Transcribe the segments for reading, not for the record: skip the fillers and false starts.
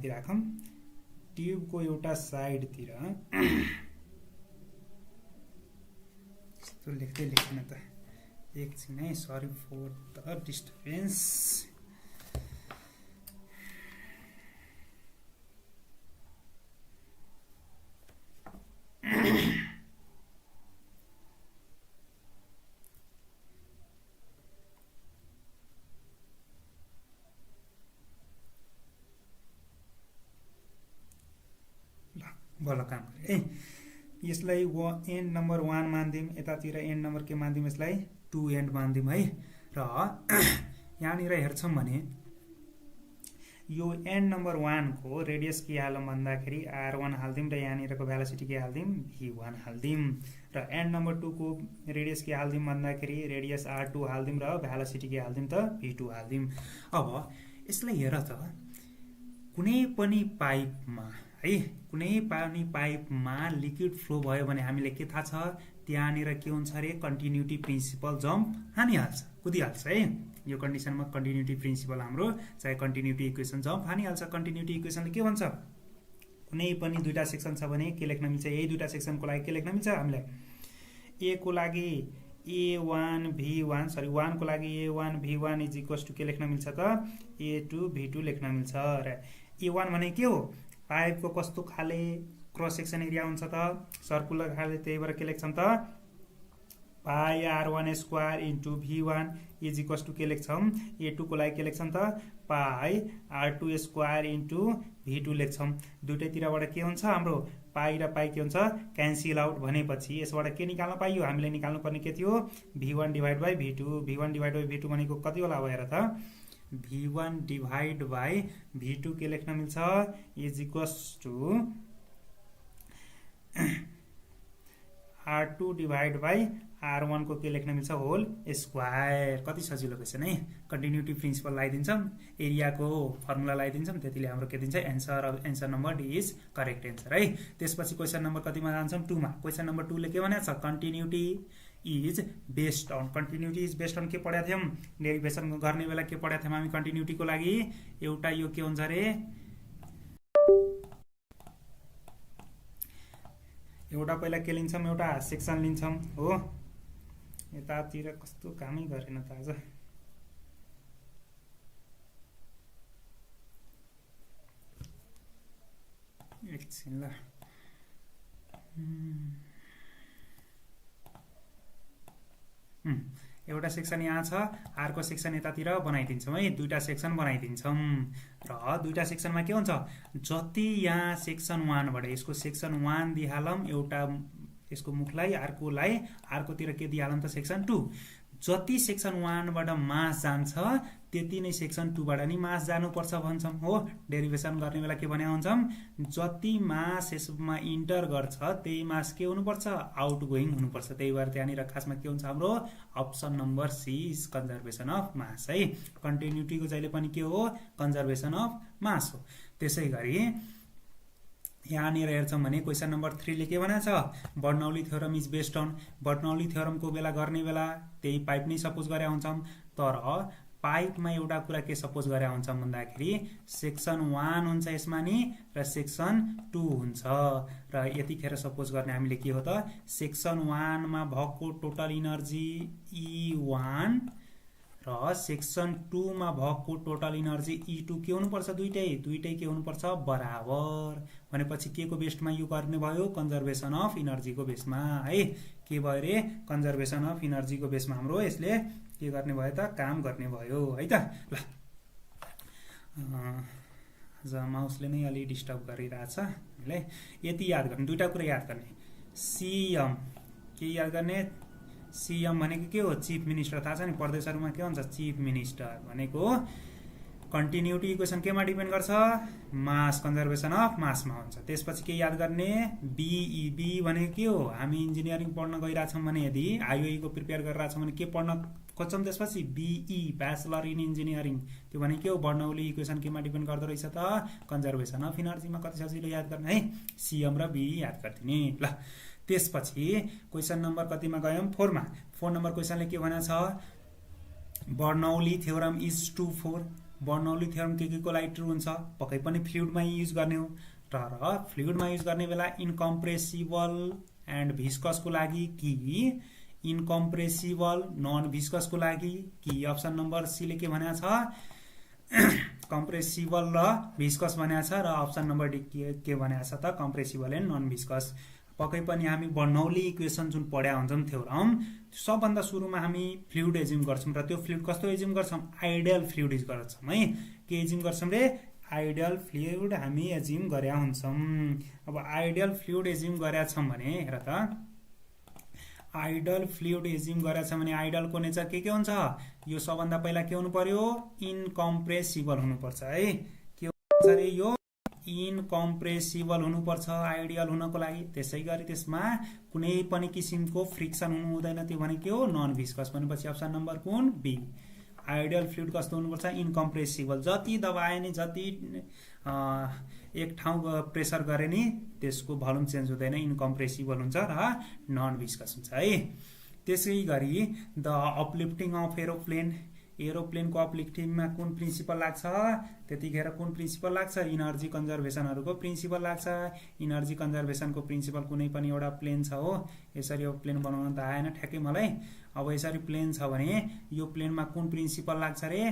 राखिदिइ राखौं ट्युबको एउटा साइडतिर यस्तो लेख्दै लेख्न त एकछिन है सरी फर द डिस्टर्बेन्स बल्ल काम गरे है यसलाई एन्ड नम्बर 1 मान्दिम यतातिर एन्ड नम्बर के मान्दिम यसलाई 2 एन्ड मान्दिम है र यहाँनिर हेर्छौं भने यो एन्ड नम्बर 1 को रेडियस के हालौं भन्दाखेरि r1 हाल्दिम र यहाँनिरको भेलोसिटी के हाल्दिम v1 हाल्दिम र एन्ड नम्बर 2 को रेडियस के हाल्दिम भन्दाखेरि रेडियस r2 हाल्दिम र भेलोसिटी के हाल्दिम त v2 हाल्दिम अब यसलाई हेर त कुनै पनि पाइपमा है कुनै पनि पाइपमा लिक्विड फ्लो भयो भने हामीले के थाहा छ त्यहाँनिर के हुन्छ रे कन्टिन्युटी प्रिन्सिपल जम्प हानिहाल्छ कुदिहाल्छ है यो कन्डिसनमा कन्टिन्युटी प्रिन्सिपल हाम्रो चाहे कन्टिन्युटी इक्वेसन जम्प हानिहाल्छ कन्टिन्युटी इक्वेसनले के भन्छ कुनै पनि दुईटा सेक्सन छ भने के लेख्न मिल्छ यही दुईटा सेक्सनको लागि के लेख्न मिल्छ हामीलाई a को लागि a1 v1 सरी 1 को लागि a1 v1 is equals to के लेख्न मिल्छ त a2 v2 लेख्न मिल्छ र a1 भने के हो पाइपको कस्तो खाले क्रस सेक्सन एरिया हुन्छ त सर्कुलर खाले त्यही भएर के लेख्छौं त pi r1 square into v1 is equals to के लेख्छौं a2 को लागि के लेख्छौं त पाई r2 स्क्वायर इन्टु v2 लेख्छौं दुईटैतिरबाट के हुन्छ हाम्रो पाई र पाई के हुन्छ क्यान्सल आउट भनेपछि यसबाट के निकाल्न पाइयो हामीले निकाल्नु पर्ने के थियो v1 divide by v2 v1 divide by v2 भनेको कति होला हेर त v1 डिभाइड बाइ v2 के लेख्न मिल्छ is equals to r2 divide by r1 को के लेख्न मिल्छ होल स्क्वायर कति सजिलो क्वेशन है कन्टिन्युटी प्रिन्सिपल लगाइदिन्छौं एरियाको फर्मुला लगाइदिन्छौं त्यतिले हाम्रो के दिन्छ answer number D is correct answer है त्यसपछि क्वेशन नम्बर कतिमा जान्छौं 2 मा क्वेशन नम्बर 2 ले के भनेको छ continuity is based on continuity is based on के पढाएको थियौं डेरिभेसन गर्ने बेला के पढाएको थियौं हामी कन्टिन्युटीको लागि एउटा यो के हुन्छ रे एउटा पहिला के लिन्छौं एउटा सेक्सन लिन्छौं हो यतातिर कस्तो कामै गरेन त आज एकछिन ल एउटा सेक्सन यहाँ छ अर्को सेक्सन यतातिर बनाइदिन्छौं है दुईटा सेक्सन बनाइदिन्छौं र दुईटा सेक्सनमा के हुन्छ जति यहाँ सेक्सन 1 बाट यसको सेक्सन 1 दिहालौं एउटा यसको मुखलाई अर्कोतिर के दिहालौं त सेक्सन 2 जति सेक्सन 1 बाट मास जान्छ त्यति नै सेक्सन 2 बाट नि मास जानुपर्छ भन्छौं हो डेरिभेसन गर्ने बेला के भने हुन्छौं जति मास यसमा इन्टर गर्छ त्यही मास के हुनुपर्छ आउटगोइङ हुनुपर्छ त्यही भएर त्यहाँनिर खासमा के हुन्छ हाम्रो option number C is conservation of mass है कन्टिन्युटीको जहिले पनि के हो कन्जर्भेसन अफ मास हो त्यसैगरी यहाँनिर हेर्छौं भने क्वेशन नम्बर 3 ले के भनेको छ Bernoulli theorem is based on Bernoulli थ्योरमको बेला गर्ने बेला त्यही पाइप नै सपोज गरे हुन्छौं तर पाइपमा एउटा कुरा के सपोज गरे हुन्छौं भन्दाखेरि सेक्सन 1 हुन्छ यसमा नि र सेक्सन 2 हुन्छ र यतिखेर सपोज गर्ने हामीले के हो त सेक्सन 1 मा भएको टोटल इनर्जी E1 र सेक्सन 2 मा भएको टोटल इनर्जी E2 के हुनुपर्छ दुईटै के हुनुपर्छ बराबर भनेपछि के को बेसमा यो गर्ने भयो कन्जर्भेसन अफ इनर्जी को बेसमा है के भयो रे कन्जर्भेसन अफ इनर्जी को बेसमा हाम्रो यसले के गर्ने भयो त काम गर्ने भयो है त ल आज माउसले नै अलि डिस्टर्ब गरिरहेछ हामीले यति याद गर्ने दुईटा कुरा याद गर्ने सीएम के याद गर्ने सीएम भनेको के हो चीफ मिनिस्टर थाहा छ नि प्रदेशहरुमा के हुन्छ चीफ मिनिस्टर भनेको कन्टिन्युटी इक्वेसन केमा डिपेन्ड गर्छ मास कन्जर्भेसन अफ मासमा हुन्छ त्यसपछि के याद गर्ने बीईबी भनेको के हो हामी इन्जिनियरिङ पढ्न गइराछौं भने यदि आईओई को प्रिपेयर गरिराछौं भने के पढ्न खोज्छौं त्यसपछि बीई ब्याचलर इन इन्जिनियरिङ त्यो भने के हो बर्नौली इक्वेसन केमा डिपेन्ड गर्दो रहेछ त कन्जर्भेसन अफ इनर्जीमा कति सजिलो याद गर्ने है सीएम र बीई याद गर्दिने ल त्यसपछि क्वेशन नम्बर कतिमा गयौं 4 मा 4 नम्बर क्वेशनले के भनेको छ Bernoulli theorem is true for Bernoulli theorem के को लागि ट्रु हुन्छ, पक्कै पनि फ्लुइडमा युज गर्ने हो। तर फ्लुइडमा युज गर्ने बेला इनकम्प्रेसिबल एन्ड भिस्कसको लागि कि इनकम्प्रेसिबल नन भिस्कसको लागि कि अप्सन नम्बर सी ले के भनेको छ कम्प्रेसिबल र भिस्कस भनेको छ, र अप्सन नम्बर डी के भनेको छ त कम्प्रेसिबल एन्ड नन भिस्कस। पक्कै पनि हामी बर्नौली इक्वेसन जुन पढ्या हुन्छौँ थ्योरम, सबभन्दा सुरुमा हामी फ्लुइड एज्युम गर्छौँ, र त्यो फ्लुइड कस्तो एज्युम गर्छौँ, आइडियल फ्लुइड युज गर्छौँ है। के एज्युम गर्छौँ रे, आइडियल फ्लुइड हामी एज्युम गरेका हुन्छौँ। अब आइडियल फ्लुइड एज्युम गरेका छौँ भने हेर त, आइडल फ्लुइड एज्युम गरेका छ भने आइडलको नेचर के हुन्छ, यो सबभन्दा पहिला के हुनु पर्यो, इनकम्प्रेसिबल हुनुपर्छ है। के हुन्छ अरे, यो इनकम्प्रेसिबल हुनुपर्छ आइडियल हुनको लागि। त्यसै गरी त्यसमा कुनै पनि किसिमको फ्रिक्सन हुनु हुँदैन, त्यो भने के हो, नन भिस्कस। भनेपछि अप्सन नम्बर कुन, बी। आइडियल फ्लुइड कस्तो हुनुपर्छ, इनकम्प्रेसिबल। जति दबाए नि, जति एक ठाउँ प्रेसर गरे नि त्यसको भोल्युम चेन्ज हुँदैन, इनकम्प्रेसिबल हुन्छ र नन भिस्कस हुन्छ है। त्यसै गरी द अपलिफ्टिङ अफ एरोप्लेन, एरोप्लेनको अपलिफ्टिङमा कुन प्रिन्सिपल लाग्छ, त्यतिखेर कुन प्रिन्सिपल लाग्छ, इनर्जी कन्जर्भेसनहरूको प्रिन्सिपल लाग्छ। इनर्जी कन्जर्भेसनको प्रिन्सिपल कुनै पनि एउटा प्लेन छ हो, यसरी अब प्लेन बनाउन त आएन ठ्याक्कै मलाई। अब यसरी प्लेन छ भने यो प्लेनमा कुन प्रिन्सिपल लाग्छ रे,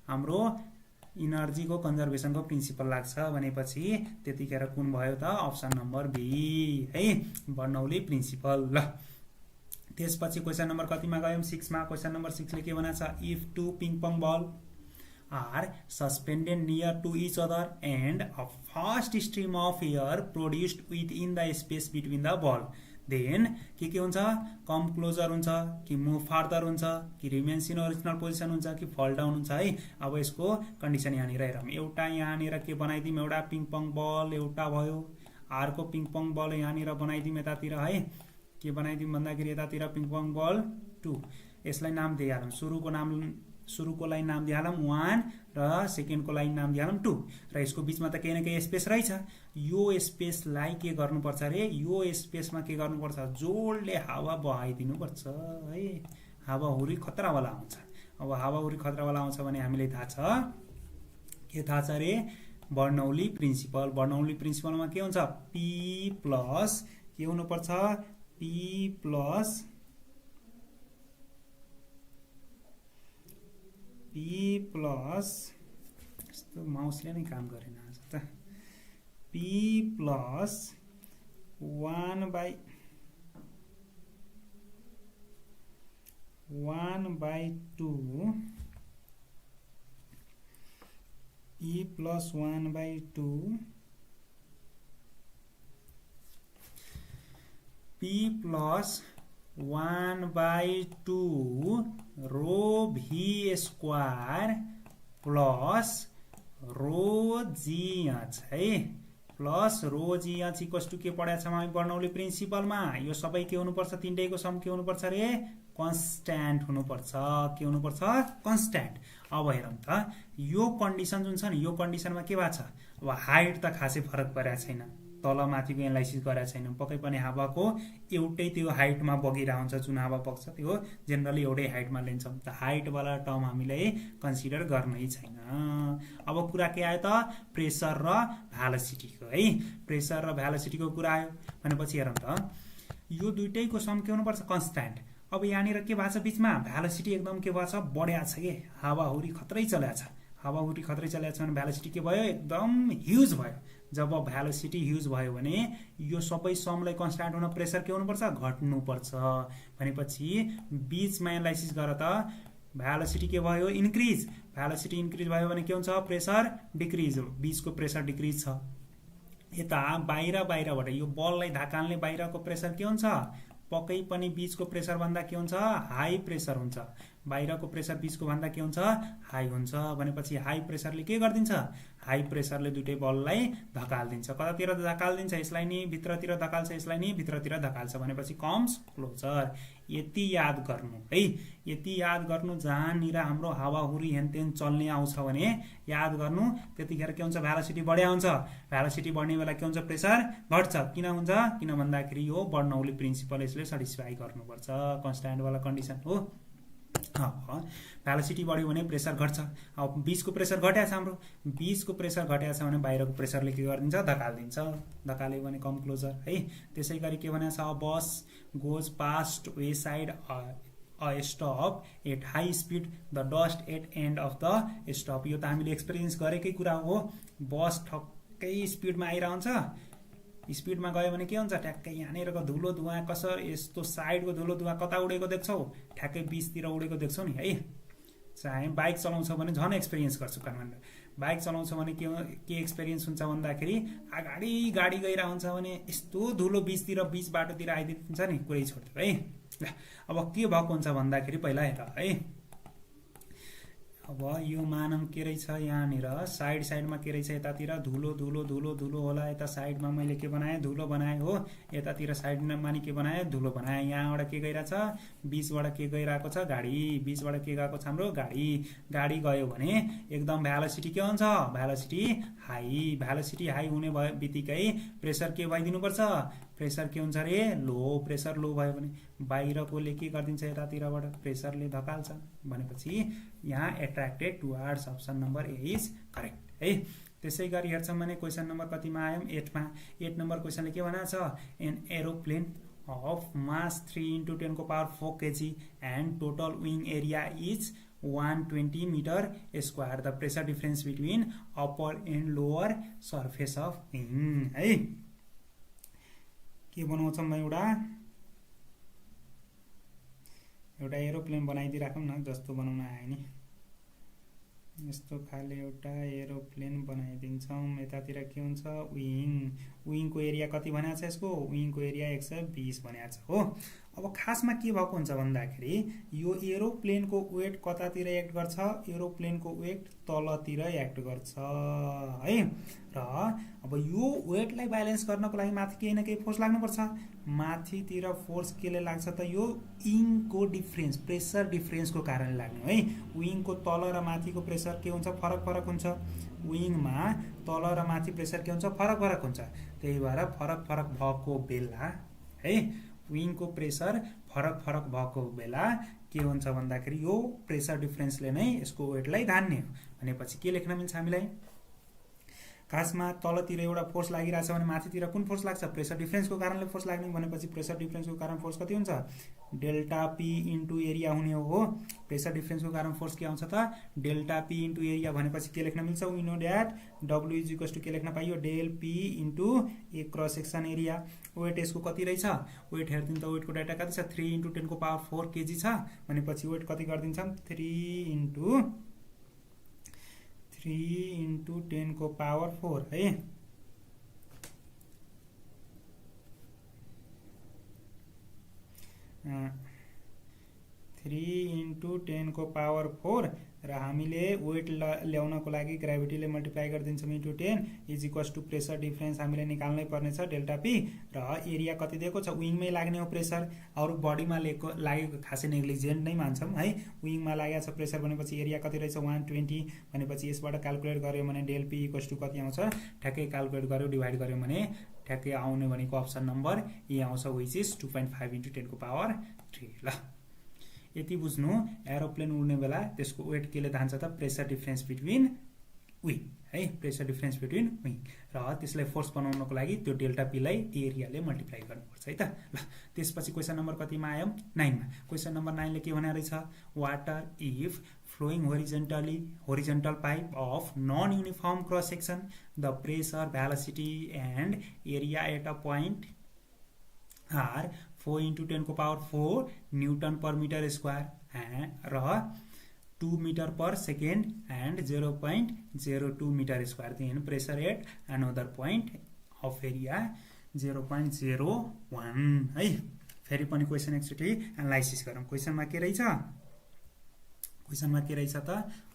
हाम्रो इनर्जीको कन्जर्भेसनको प्रिन्सिपल लाग्छ भनेपछि त्यतिखेर कुन भयो त, अप्सन नम्बर बी है, बर्नौली प्रिन्सिपल। ल त्यसपछि क्वेसन नम्बर कतिमा गयौँ, 6 मा। क्वेसन नम्बर 6 ले के भनेको छ, if two ping pong ball are suspended near to each other and a fast stream of air produced within the space between the ball, then के हुन्छ, कम क्लोजर हुन्छ कि मुभ फार्दर हुन्छ कि रिमेन्स इन ओरिजिनल पोजिसन हुन्छ कि फल down हुन्छ है। अब यसको कन्डिसन यहाँनिर हेरौँ। एउटा यहाँनिर के बनाइदिउँ, एउटा पिङ पङ बल एउटा भयो, अर्को पिङ पङ बल यहाँनिर बनाइदिउँ यतातिर है। के बनाइदिउँ भन्दाखेरि यतातिर पिङ पङ बल 2, यसलाई नाम दिइहालौँ। सुरुको लाइन नाम दिइहालौँ 1 र सेकेन्डको लाइन नाम दिइहालौँ 2, र यसको बिचमा त केही न केही स्पेस रहेछ। यो स्पेसलाई के गर्नुपर्छ रे, यो स्पेसमा के गर्नुपर्छ, जोडले हावा बहाइदिनुपर्छ है। हावाहुरी खतरावाला आउँछ। अब हावाहुरी खतरावाला आउँछ भने हामीले थाहा छ, के थाहा छ रे, बर्नौली प्रिन्सिपल। बर्नौली प्रिन्सिपलमा के हुन्छ, पी प्लस के हुनुपर्छ, पी प्लस यस्तो माउसले नै काम गरेन आज त, P plus 1/2 E plus 1/2 P plus 1/2 rho V square plus rho GH है, plus rho GH equals to के पढाएको छौँ हामी बर्नौली प्रिन्सिपलमा। यो सबै के हुनुपर्छ, तीनटैको सम के हुनुपर्छ रे, कन्स्ट्यान्ट हुनुपर्छ। के हुनुपर्छ, कन्स्ट्यान्ट। अब हेरौँ त, यो कन्डिसन जुन छ नि, यो कन्डिसनमा के भएको छ, अब हाइट त खासै फरक परेको छैन, तल माथिको एनालाइसिस गरेको छैन। पक्कै पनि हावाको एउटै त्यो हाइटमा बगिरहेको हुन्छ, जुन हावा बग्छ त्यो जेनरली एउटै हाइटमा लिन्छौँ। त हाइटवाला टर्म हामीले कन्सिडर गर्नै छैन। अब कुरा के आयो त, प्रेसर र भ्यालोसिटीको है। प्रेसर र भ्यालोसिटीको कुरा आयो भनेपछि हेरौँ त, यो दुइटैको सम के हुनुपर्छ, कन्स्ट्यान्ट। अब यहाँनिर के भएको छ, बिचमा भ्यालोसिटी एकदम के भएको छ, बढ्या छ कि हावाहुरी खत्रै चल्या छ। हावाहुरी खत्रै चलेको छ भने भ्यालोसिटी के भयो, एकदम ह्युज भयो। जब भ्यालोसिटी ह्युज भयो भने यो सबै समलाई कन्स्ट्यान्ट हुन प्रेसर के हुनुपर्छ, घट्नुपर्छ। भनेपछि बीचमा एनालाइसिस गर त, भ्यालोसिटी के भयो, इन्क्रिज। भ्यालोसिटी इन्क्रिज भयो भने के हुन्छ, प्रेसर डिक्रिज, बीचको प्रेसर डिक्रिज छ। यता बाहिरबाट यो बललाई धकाल्ने बाहिरको प्रेसर के हुन्छ, पक्कै पनि बीचको प्रेसर भन्दा के हुन्छ, हाई प्रेसर हुन्छ। बाहिरको प्रेसर बीचको भन्दा के हुन्छ, हाई हुन्छ। भनेपछि हाई प्रेसरले के गरिदिन्छ, हाई प्रेसरले दुइटै बललाई धकालिदिन्छ। कतातिर धकालिदिन्छ, यसलाई नि भित्रतिर धकाल्छ, यसलाई नि भित्रतिर धकाल्छ। भनेपछि कम्स क्लोजर। यति याद गर्नु है, यति याद गर्नु, जहाँनिर हाम्रो हावाहुरी हेनतेन चल्ने आउँछ भने याद गर्नु, त्यतिखेर के हुन्छ, भ्यालोसिटी बढ्या हुन्छ। भ्यालोसिटी बढ्ने बेला के हुन्छ, प्रेसर घट्छ। किन हुन्छ, किन भन्दाखेरि यो बर्नौली प्रिन्सिपल यसले सेटिस्फाई गर्नुपर्छ, कन्स्ट्यान्ट वाला कन्डिसन हो। अब भ्यालोसिटी बढ्यो भने प्रेसर घट्छ। अब बीचको प्रेसर घट्या छ, हाम्रो बीचको प्रेसर घट्या छ भने बाहिरको प्रेसरले के गरिदिन्छ, धकालिदिन्छ। धकाल्यो भने कम क्लोजर है। त्यसै गरी के भनेको छ, bus goes past wayside a stop at high speed, the dust at end of the stop। यो त हामीले एक्सपिरियन्स गरेकै कुरा हो। बस ठक्कै स्पिडमा आइरहन्छ, स्पिडमा गयो भने के हुन्छ, ठ्याक्कै यहाँनिरको धुलो धुवा कसर यस्तो साइडको धुलो धुवा कता उडेको देख्छौ, ठ्याक्कै बीचतिर उडेको देख्छौ नि है। चाहे बाइक चलाउँछौ भने झन् एक्सपिरियन्स गर्छु काठमाडौँ। बाइक चलाउँछ भने के एक्सपिरियन्स हुन्छ भन्दाखेरि अगाडि गाडी गइरहेको हुन्छ भने यस्तो धुलो बीचतिर बीच बाटोतिर आइदिन्छ नि, कुरै छोड्थ्यो है। ल अब के भएको हुन्छ भन्दाखेरि पहिला हेर है, अब यो मानम के रहेछ, यहाँनिर साइड साइडमा के रहेछ, यतातिर धुलो धुलो धुलो धुलो होला, यता साइडमा मैले के बनाएँ, धुलो बनाएँ हो। यतातिर साइडमा नि के बनाएँ, धुलो बनाएँ। यहाँबाट के गइरहेछ, बीचबाट के गइरहेको छ, गाडी। बीचबाट के गएको छ, हाम्रो गाडी। गाडी गयो भने एकदम भ्यालोसिटी के हुन्छ, भ्यालोसिटी हाई। भ्यालोसिटी हाई हुने बित्तिकै प्रेसर के भइदिनुपर्छ, प्रेसर के हुन्छ रे, लो। प्रेसर लो भयो भने बाहिरकोले के गरिदिन्छ, यतातिरबाट प्रेसरले धकाल्छ। भनेपछि यहाँ attracted towards, option number A is correct है। त्यसै गरी हेर्छौँ भने क्वेसन नम्बर कतिमा आयौँ, 8 मा। 8 नम्बर क्वेसनले के भनेको छ, an aeroplane of mass 3 into 10 को power 4 kg and total wing area is 120 meter square. The pressure difference between upper and lower surface of wing है। के बनाउँछौँ एउटा एरोप्लेन बनाइदिराखौँ न, जस्तो बनाउन आयो नि यस्तो खाले एउटा एरोप्लेन बनाइदिन्छौँ। यतातिर के हुन्छ, विङ। विङको एरिया कति भनेको छ, यसको विङको एरिया 120 भनेको छ हो। अब खासमा के भएको हुन्छ भन्दाखेरि यो एरोप्लेनको वेट कतातिर एक्ट गर्छ, एरोप्लेनको वेट तलतिर एक्ट गर्छ है। र अब यो वेटलाई ब्यालेन्स गर्नको लागि माथि केही न केही फोर्स लाग्नुपर्छ। माथितिर फोर्स केले लाग्छ त, यो विङको डिफरेन्स, प्रेसर डिफरेन्सको कारणले लाग्ने है। विङको तल र माथिको प्रेसर के हुन्छ, फरक फरक हुन्छ। विङमा तल र माथि प्रेसर के हुन्छ, फरक फरक हुन्छ। त्यही भएर फरक फरक भएको बेला है, विङको प्रेसर फरक फरक भएको बेला के हुन्छ भन्दाखेरि यो प्रेसर डिफरेन्सले नै यसको वेटलाई धान्ने हो। भनेपछि के लेख्न मिल्छ हामीलाई, खासमा तलतिर एउटा फोर्स लागिरहेछ भने माथितिर कुन फोर्स लाग्छ, प्रेसर डिफरेन्सको कारणले फोर्स लाग्ने। भनेपछि प्रेसर डिफरेन्सको कारण फोर्स कति हुन्छ, डेल्टा पी इन्टु एरिया हुने हो। प्रेसर डिफरेन्सको कारण फोर्स के आउँछ त, डेल्टा पी इन्टु एरिया। भनेपछि के लेख्न मिल्छ, we know that W is equals to के लेख्न पाइयो, del P into A cross section area. Weight यसको कति रहेछ, वेट हेरिदिउँ त, वेटको डाटा कति छ, 3 इन्टु 10 को पावर 4 केजी छ। भनेपछि वेट कति गरिदिन्छौँ, 3 इन्टु 10 को पावर 4 है। थ्री इन्टु 10 को पावर 4 र हामीले वेट ल्याउनको लागि ग्राभिटीले मल्टिप्लाई गरिदिन्छौँ into 10 is equals to pressure difference हामीले निकाल्नै पर्नेछ डेल्टा पी। र एरिया कति दिएको छ, विङमै लाग्ने हो प्रेसर। अरू बडीमा लागेको खासै नेग्लिजेन्ट नै मान्छौँ है। विङमा लागेको छ प्रेसर भनेपछि एरिया कति रहेछ, 120। भनेपछि यसबाट क्यालकुलेट गर्यो भने डेल पी इक्वल्स टु कति आउँछ, ठ्याक्कै क्यालकुलेट गर्यो, डिभाइड गर्यो भने ठ्याक्कै आउने भनेको अप्सन नम्बर ए आउँछ, विच इज 2.5 इन्टु 10 को पावर 3। ल यति बुझ्नु, एरोप्लेन उड्ने बेला त्यसको वेट केले धान्छ त, प्रेसर डिफरेन्स बिट्विन विङ है, प्रेसर डिफरेन्स बिट्विन विङ। र त्यसलाई फोर्स बनाउनको लागि त्यो डेल्टा पीलाई एरियाले मल्टिप्लाई गर्नुपर्छ है त। ल त्यसपछि क्वेसन नम्बर कतिमा आयौँ, 9 मा। क्वेसन नम्बर 9 ले के भने रहेछ, water if flowing horizontal pipe of non-uniform cross section, the pressure, velocity and area at a point are 4 into 10 को power 4 newton per metre square र 2 metre per second and 0.02 metre square. Then pressure at another point of area 0.01 है। फेरि पनि question एकचोटि analysis गरौँ। क्वेसनमा के रहेछ, क्वेसनमा के रहेछ त,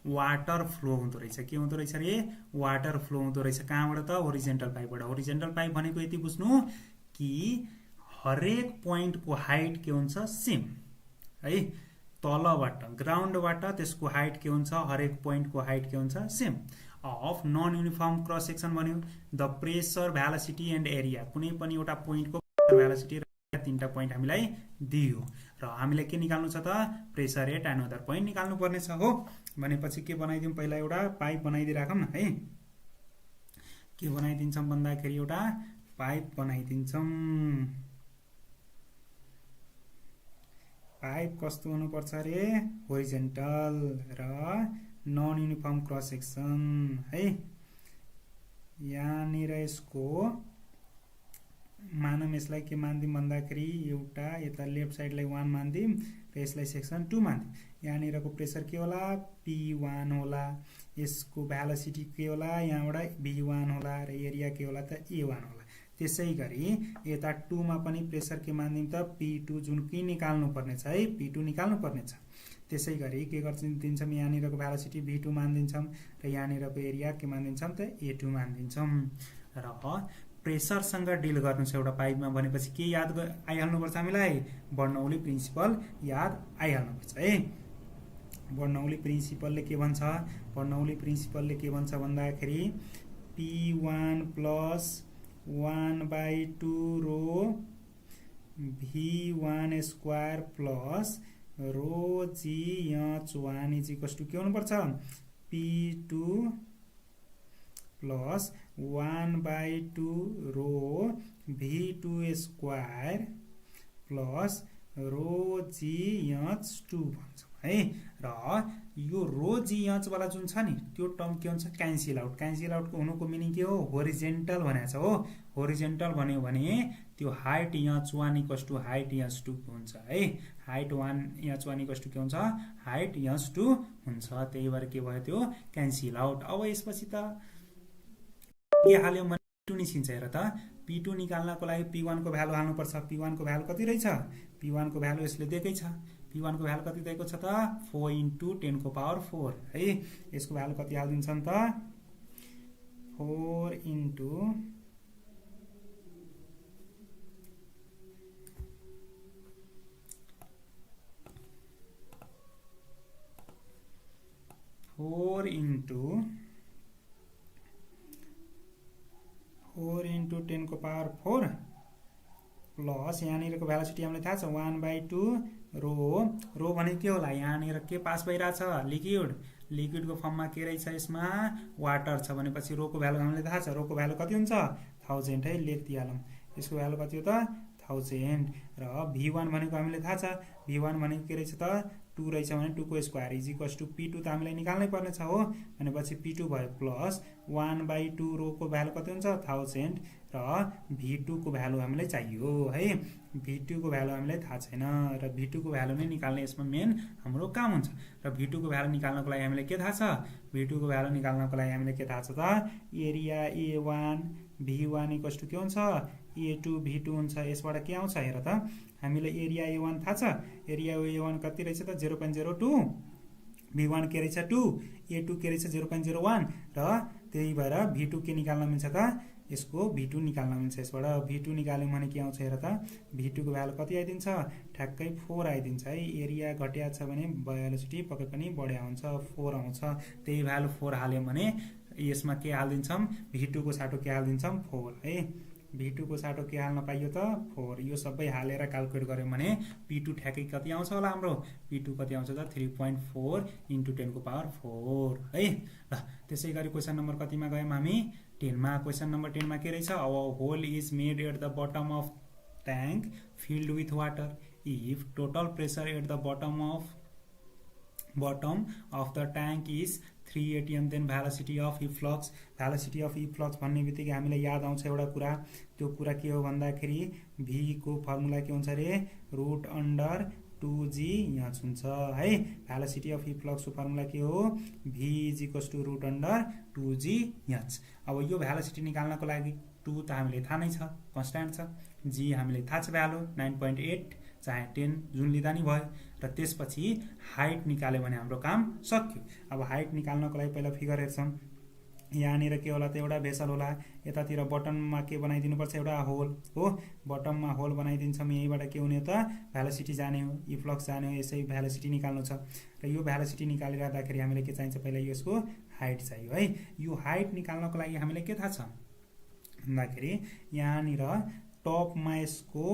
वाटर फ्लो हुँदो रहेछ। के हुँदो रहेछ रे, वाटर फ्लो हुँदो रहेछ। कहाँबाट त, होरिजेन्टल पाइपबाट। होरिजेन्टल पाइप भनेको यति बुझ्नु कि हरेक पोइन्ट को हाइट के हुन्छ, सेम है। तलबाट ग्राउन्डबाट त्यसको हाइट के हुन्छ, हरेक पोइन्ट को हाइट के हुन्छ, same. Of non uniform cross section भन्यो, the pressure, velocity and area. कुनै पनि एउटा पोइन्ट को भ्यालोसिटी तीनटा पोइन्ट हामीलाई दियो र हामीले के निकाल्नु छ त प्रेसर एट एनोदर पोइन्ट निकाल्नु पर्ने छ हो। भनेपछि के बनाइदिउँ पहिला एउटा पाइप बनाइदिराखौँ न है। के बनाइदिन्छौँ भन्दाखेरि एउटा पाइप बनाइदिन्छौँ। पाइप कस्तो हुनुपर्छ रे होरिजेन्टल र नन युनिफर्म क्रस सेक्सन है। यहाँनिर यसको मानौँ यसलाई के मान्दिउँ भन्दाखेरि एउटा यता लेफ्ट साइडलाई 1 मान्दिउँ र यसलाई सेक्सन 2 मान्दिउँ। यहाँनिरको प्रेसर के होला P1 होला, यसको भेलोसिटी के होला यहाँबाट V1 होला र एरिया के होला त A1 होला। त्यसै गरी यता 2 मा पनि प्रेसर के मान्दिउँ त P2 जुन कि निकाल्नु पर्ने छ है, P2 निकाल्नु पर्ने छ। त्यसै गरी के गर्दिन्छौँ यहाँनिरको भेलोसिटी V2 मान्दिन्छौँ र यहाँनिरको एरिया के मान्दिन्छौँ त A2 मान्दिन्छौँ। र प्रेसरसँग डिल गर्नु छ एउटा पाइपमा भनेपछि के याद आइहाल्नुपर्छ हामीलाई बर्नौली प्रिन्सिपल याद आइहाल्नुपर्छ है। बर्नौली प्रिन्सिपलले के भन्छ, बर्नौली प्रिन्सिपलले के भन्छ भन्दाखेरि P1 plus 1/2 rho V1 square plus rho GH1 is equals to के हुनुपर्छ P2 plus 1/2 rho V2 square plus rho GH2 भन्छौँ है। र यो रो GH वाला जुन छ नि त्यो टर्म के हुन्छ क्यान्सल आउट। क्यान्सल आउटको हुनुको मिनिङ के हो होरिजेन्टल भनेको छ हो। होरिजेन्टल भन्यो भने त्यो height H1 equals to height H2 हुन्छ है। हाइट H1 इक्वल्स टु के हुन्छ हाइट H2 हुन्छ। त्यही भएर के भयो त्यो क्यान्सल आउट। अब यसपछि त के हाल्यो भने P2 निस्किन्छ। हेर त P2 निकाल्नको लागि P1 को भ्यालु हाल्नुपर्छ। P1 को भ्यालु कति रहेछ P1 को भ्यालु यसले दिएकै छ। P1 को भ्यालु कति दिएको छ त 4 × 10⁴ है। यसको भ्यालु कति हाल्दिन्छन् त 4 × 10⁴ प्लस यहाँनिरको भेलोसिटी हामीलाई थाहा छ 1/2 रो। रो भने के होला यहाँनिर के पास भइरहेछ लिक्विड। लिक्विडको फर्ममा के रहेछ यसमा वाटर छ भनेपछि रोको भ्यालु हामीलाई थाहा छ। रोको भ्यालु कति हुन्छ 1000 है लेखिदिइहालौँ। यसको भ्यालु कति हो त 1000 र V1 भनेको हामीलाई थाहा छ। V1 भनेको के रहेछ त 2 रहेछ भने 2 को square is equals to P2 त हामीलाई निकाल्नै पर्ने छ हो। भनेपछि P2 भयो प्लस 1/2 रोको भ्यालु कति हुन्छ 1000 र V2 को भ्यालु हामीलाई चाहियो है। V2 को भ्यालु हामीलाई थाहा छैन र V2 को भ्यालु नै निकाल्ने यसमा मेन हाम्रो काम हुन्छ। र V2 को भ्यालु निकाल्नको लागि हामीलाई के थाहा छ V2 को भ्यालु निकाल्नको लागि हामीलाई के थाहा छ त area A1 V1 equals to के हुन्छ A2 V2 हुन्छ। यसबाट के आउँछ हेर त हामीलाई एरिया A1 थाहा छ। एरिया A1 कति रहेछ त 0.02 V1 के रहेछ 2 A2 के रहेछ 0.01 र त्यही भएर V2 के निकाल्न मिल्छ त यसको V2 निकाल्न मिल्छ। यसबाट V2 निकाल्यौँ भने के आउँछ हेर त V2 को भ्यालु कति आइदिन्छ ठ्याक्कै 4 आइदिन्छ है। एरिया घटिया छ भने भेलोसिटी पक्कै पनि बढिया हुन्छ 4 आउँछ। त्यही भ्यालु 4 हाल्यौँ भने यसमा के हाल्दिन्छौँ V2 को साटो के हाल्दिन्छौँ 4 है। V2 को साटो के हाल्न पाइयो त 4। यो सबै हालेर क्याल्कुलेट गर्यौँ भने P2 ठ्याक्कै कति आउँछ होला हाम्रो P2 कति आउँछ त 3.4 × 10⁴ है। ल त्यसै गरी क्वेसन नम्बर कतिमा गयौँ हामी 10 मा। क्वेसन नम्बर 10 मा के रहेछ a hole is made at the bottom of tank filled with water if total pressure at the bottom of the tank is 3 atm then velocity of efflux. Velocity of efflux भन्ने बित्तिकै हामीलाई याद आउँछ एउटा कुरा। त्यो कुरा के हो भन्दाखेरि V को फर्मुला के हुन्छ रे √2Gh हुन्छ है। भेलोसिटी अफ इफ्लक्सको फर्मुला के हो V is equals to √2Gh। अब यो भेलोसिटी निकाल्नको लागि 2 त हामीले थाहा नै छ कन्स्ट्यान्ट छ। G हामीले थाहा छ भ्यालु 9.8 चाहे 10 जुन लिँदा नि भयो। र त्यसपछि हाइट निकाल्यो भने हाम्रो काम सक्यो। अब हाइट निकाल्नको लागि पहिला फिगर हेर्छौँ। यहाँनिर के होला त एउटा भेसल होला। यतातिर बटममा के बनाइदिनुपर्छ एउटा होल हो। बटममा होल बनाइदिन्छौँ। यहीँबाट के हुने त भेलोसिटी जाने हो इफ्लक्स जाने हो। यसै भेलोसिटी निकाल्नु छ र यो भेलोसिटी निकालिराख्दाखेरि हामीलाई के चाहिन्छ पहिला यसको हाइट चाहियो है। यो हाइट निकाल्नको लागि हामीलाई के थाहा छ भन्दाखेरि यहाँनिर टपमा यसको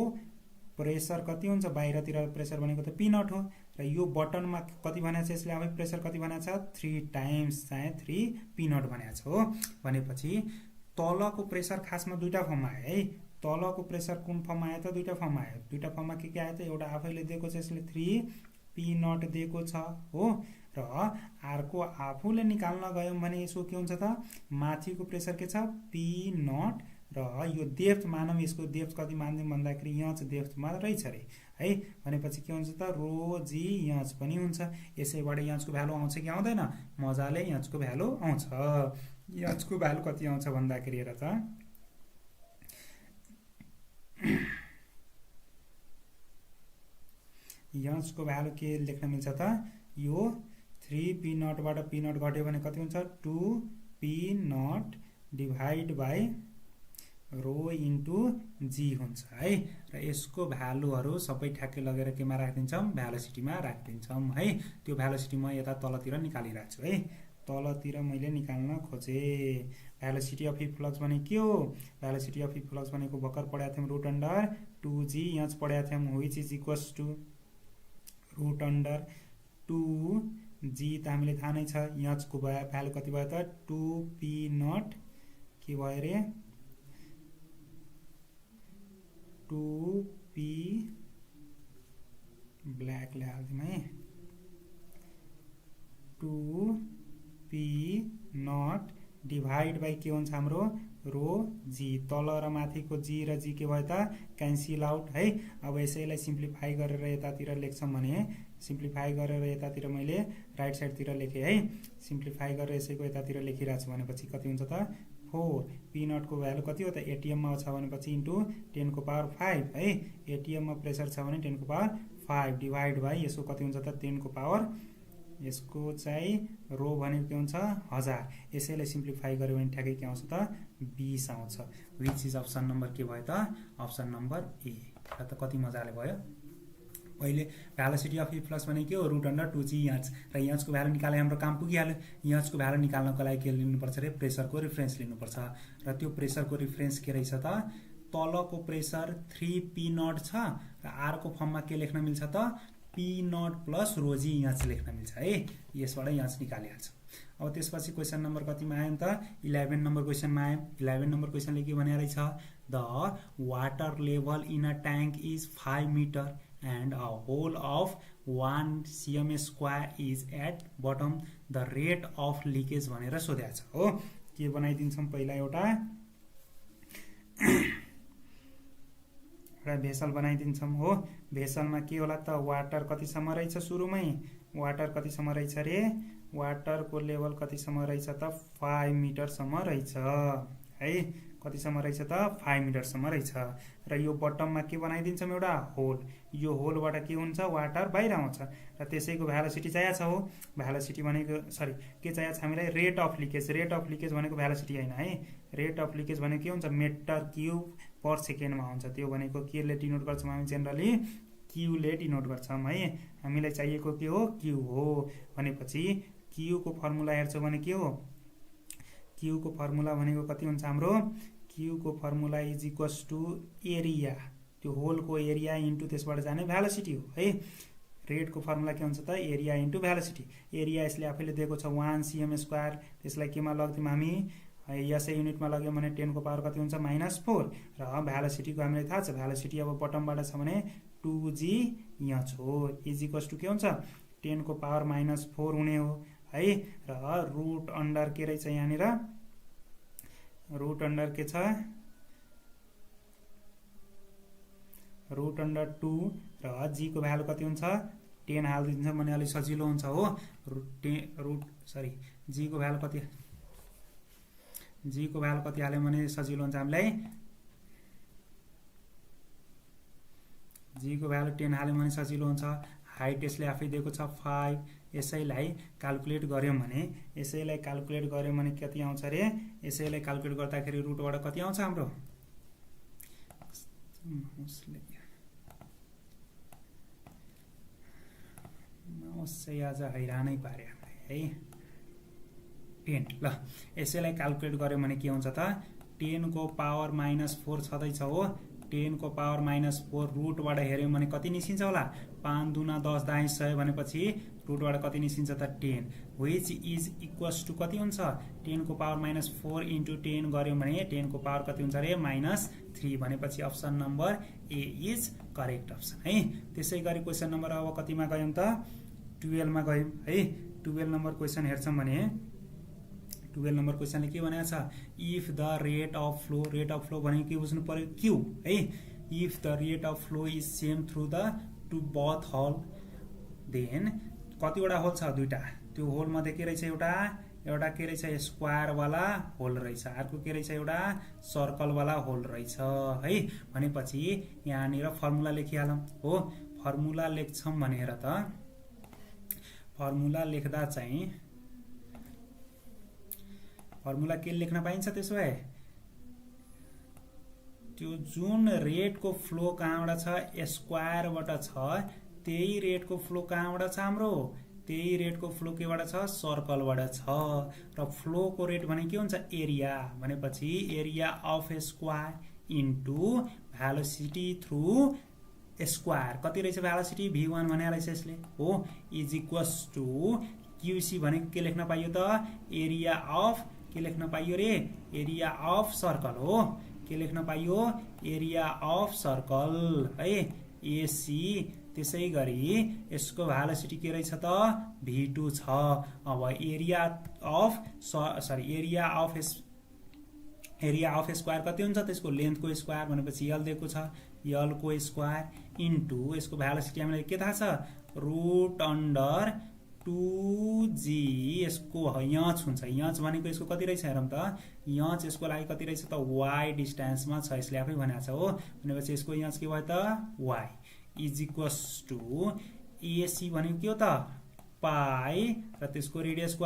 प्रेसर कति हुन्छ बाहिरतिर प्रेसर भनेको त पी नट हो र यो बटनमा कति भनेको छ यसले आफै प्रेसर कति भनेको छ 3 टाइम्स चाहे 3 पी नट भनेको छ हो भनेपछि तलको प्रेसर खासमा दुईटा फर्ममा आयो है तलको प्रेसर कुन फर्ममा आयो त दुईटा फर्ममा आयो दुईटा फर्ममा के आयो त एउटा आफैले दिएको छ यसले 3 पी नट दिएको छ हो र अर्को आफूले निकाल्न गयौं भने यसको के हुन्छ त माथिको प्रेसर के छ पी नट र यो डेप्थ मानौं यसको डेप्थ कति मान्दिम भन्दाखेरि यहाँ चाहिँ डेप्थमा रहेछ रे है भनेपछि के हुन्छ त रो जी यहाँ पनि हुन्छ यसैबाट यहाँ को भ्यालु आउँछ कि आउँदैन मजाले यहाँ को भ्यालु आउँछ यहाँ को भ्यालु कति आउँछ भन्दाखेरि हेर त यहाँ को भ्यालु के लेख्न मिल्छ त यो 3 पी नट बाट पी नट घट्यो भने कति हुन्छ 2 P naught divide by rho into g हुन्छ है र यसको भ्यालुहरु सबै ठ्याक्कै लगेर केमा राखिदिन्छौं भ्यालोसिटीमा राखिदिन्छौं है त्यो भ्यालोसिटी म यता तलतिर निकालिरहेको छु है तलतिर मैले निकाल्न खोजे भ्यालोसिटी अफ हिट फ्लक्स भने के हो भ्यालोसिटी अफ हिट फ्लक्स भनेको भर्खर पढाएको थियौं रुट अन्डर 2g यहाँ पढाएको थियौं which is equals to root under 2g त हामीले थाहा नै छ यहाँ को भ्यालु कति भयो त 2p नट के भयो रे 2p ब्ल्याक ले हाल्दिम है 2p नट डिभाइड बाइ के हुन्छ हाम्रो रो जी तल र माथिको जी र जी के भयो त क्यान्सल आउट है अब यसैलाई सिम्प्लिफाई गरेर यतातिर लेख्छौं भने सिम्प्लिफाई गरेर यतातिर मैले राइट साइड तिर लेखे है सिम्प्लिफाई गरेर यसैको यतातिर लेखिराछु भनेपछि कति हुन्छ त 4 पी नट को भ्यालु कति हो त एटीएम मा छ भनेपछि इन्टु 10 को पावर 5 है एटीएम मा प्रेसर छ भने 10 को पावर 5 डिभाइड बाइ यसको कति हुन्छ त 10 को पावर यसको चाहिँ रो भनेको के हुन्छ 1000 यसैले सिम्प्लिफाई गर्यो भने ठ्याक्कै के आउँछ त 20 आउँछ व्हिच इज अप्सन नम्बर के भयो त अप्सन नम्बर ए र त कति मजाले भयो पहिले भ्यालोसिटी अफ हिट फ्लक्स भने के हो रुट अन्डर 2g यहाँ र यहाँ को भ्यालु निकाले हाम्रो काम पुगिहाल्यो यहाँ को भ्यालु निकाल्नको लागि के लिनुपर्छ रे प्रेसरको रिफरेन्स लिनुपर्छ र त्यो प्रेसरको रिफरेन्स के रहेछ त तलको प्रेसर 3 पी नट छ र आर को फर्ममा के लेख्न मिल्छ त पी नट प्लस रो जी यहाँ चाहिँ लेख्न मिल्छ है यसबाट यहाँ चाहिँ निकालिहाल्छ अब त्यसपछि क्वेशन नम्बर कतिमा आयो त 11 नम्बर क्वेशनमा आयो 11 नम्बर क्वेशनले के भने रहेछ the water level in a tank is 5 metre and a hole of 1 cm square is at bottom the rate of leakage भनेर सोधेको छ हो के बनाइदिन्छौं पहिला एउटा भेसल बनाइदिन्छौं हो भेसलमा के होला त वाटर कतिसम्म रहेछ सुरुमै वाटर कतिसम्म रहेछ रे वाटर को लेभल कतिसम्म रहेछ त 5 मिटर सम्म रहेछ है कतिसम्म रहेछ त 5 मिटर सम्म रहेछ र यो बटममा के बनाइदिन्छौं एउटा होल यो होलबाट के हुन्छ वाटर बाहिर आउँछ र त्यसैको भ्यालोसिटी चाहिएको छ हो भ्यालोसिटी भनेको सरी के चाहिएको छ हामीलाई रेट अफ लिकेज भनेको भ्यालोसिटी हैन है रेट अफ लिकेज भनेको के हुन्छ मिटर क्यूब पर सेकेन्डमा हुन्छ त्यो भनेको के ले डिनोट गर्छौं हामी जनरली क्यू ले डिनोट गर्छौं है हामीलाई चाहिएको के हो क्यू हो भनेपछि क्यू को फर्मुला हेर्छौं भने के हो क्यू को फर्मुला भनेको कति हुन्छ हाम्रो क्यू को formula is equals to area त्यो होल को एरिया इन्टु त्यसबाट जाने भ्यालोसिटी हो है रेट को फर्मुला के हुन्छ त एरिया इन्टु भ्यालोसिटी एरिया यसले आफैले दिएको छ 1 cm स्क्वायर त्यसलाई केमा लग्दिम हामी यसै युनिटमा लग्यौं भने 10 को पावर कति हुन्छ -4 र भ्यालोसिटी को हामीलाई थाहा छ भ्यालोसिटी अब बटमबाट छ भने 2g यहाँ छ इज इक्वल्स टु के हुन्छ 10 को पावर -4 हुने हो है र रुट अन्डर के रहेछ यहाँनिर रुट अन्डर के छ रुट अन्डर 2 र जी को भ्यालु कति हुन्छ 10 हाल्दिन्छ भने अलि सजिलो हुन्छ हो जी को भ्यालु कति हाल्यो भने सजिलो हुन्छ हामीलाई जी को भ्यालु 10 हाल्यो भने सजिलो हुन्छ हाइट यसले आफै दिएको छ 5 यसैलाई क्याल्कुलेट गर्यौं भने कति आउँछ रे यसैलाई क्याल्कुलेट गर्दाखेरि रुटबाट कति आउँछ हाम्रो माउसले आज हैरानै पारे हामीलाई है 10 ल यसैलाई क्याल्कुलेट गर्यौं भने के हुन्छ त 10 को पावर -4 छदैछ हो 10 को पावर -4 रुटबाट हेर्यौं भने कति निस्किन्छ होला 5 दुना 10 दाइ 100 भनेपछि रुटबाट कति निस्किन्छ त 10 व्हिच इज इक्वल्स टु कति हुन्छ 10 को पावर -4 इन्टु 10 गर्यौं भने 10 को पावर कति हुन्छ रे -3 भनेपछि option number A is correct option है। त्यसैगरी क्वेशन नम्बर अब कतिमा गयौं त 12 मा गयौं है। 12 नम्बर क्वेशन हेर्छौं भने 12 नम्बर क्वेशनले के भनेको छ if the rate of flow भनेको के बुझ्नु पर्यो क्यू है। If the rate of flow is same through the two both hole then कतिवटा होल छ दुईटा त्यो होल मध्ये के रहेछ एउटा के रहेछ स्क्वायर वाला होल रहेछ अर्को के रहेछ एउटा सर्कल वाला होल रहेछ है। भनेपछि यहाँनिर फर्मुला लेखिहालौं हो। फर्मुला लेख्छौं भनेर त फर्मुला लेख्दा चाहिँ फर्मुला के लेख्न पाइन्छ त्यसो भए त्यो जुन रेटको फ्लो कहाँबाट छ स्क्वायरबाट छ त्यही रेटको फ्लो कहाँबाट छ हाम्रो त्यही रेटको फ्लो केबाट छ सर्कलबाट छ र फ्लोको रेट भने के हुन्छ एरिया भनेपछि area of square into velocity through square कति रहेछ भेलोसिटी v1 भने रहेछ यसले हो इज इक्वल्स टु क्यूसी भने के लेख्न पाइयो त एरिया अफ के लेख्न पाइयो रे एरिया अफ सर्कल हो के लेख्न पाइयो एरिया अफ सर्कल है एसी। त्यसैगरी यसको भेलोसिटी के रहेछ त v2 छ। अब एरिया अफ स्क्वायर कति हुन्छ त्यसको लेन्थको स्क्वायर भनेपछि यल दिएको छ यल को स्क्वायर इन्टु यसको भेलोसिटी हामीलाई के थाहा छ रुट अन्डर 2g यसको यच हुन्छ यच भनेको यसको कति रहेछ हेरौँ त यच यसको लागि कति रहेछ त y डिस्टेन्समा छ यसले आफै भनेको छ हो। भनेपछि यसको यच के भयो त y is equals to AC भनेको के हो त पाई र त्यसको रेडियसको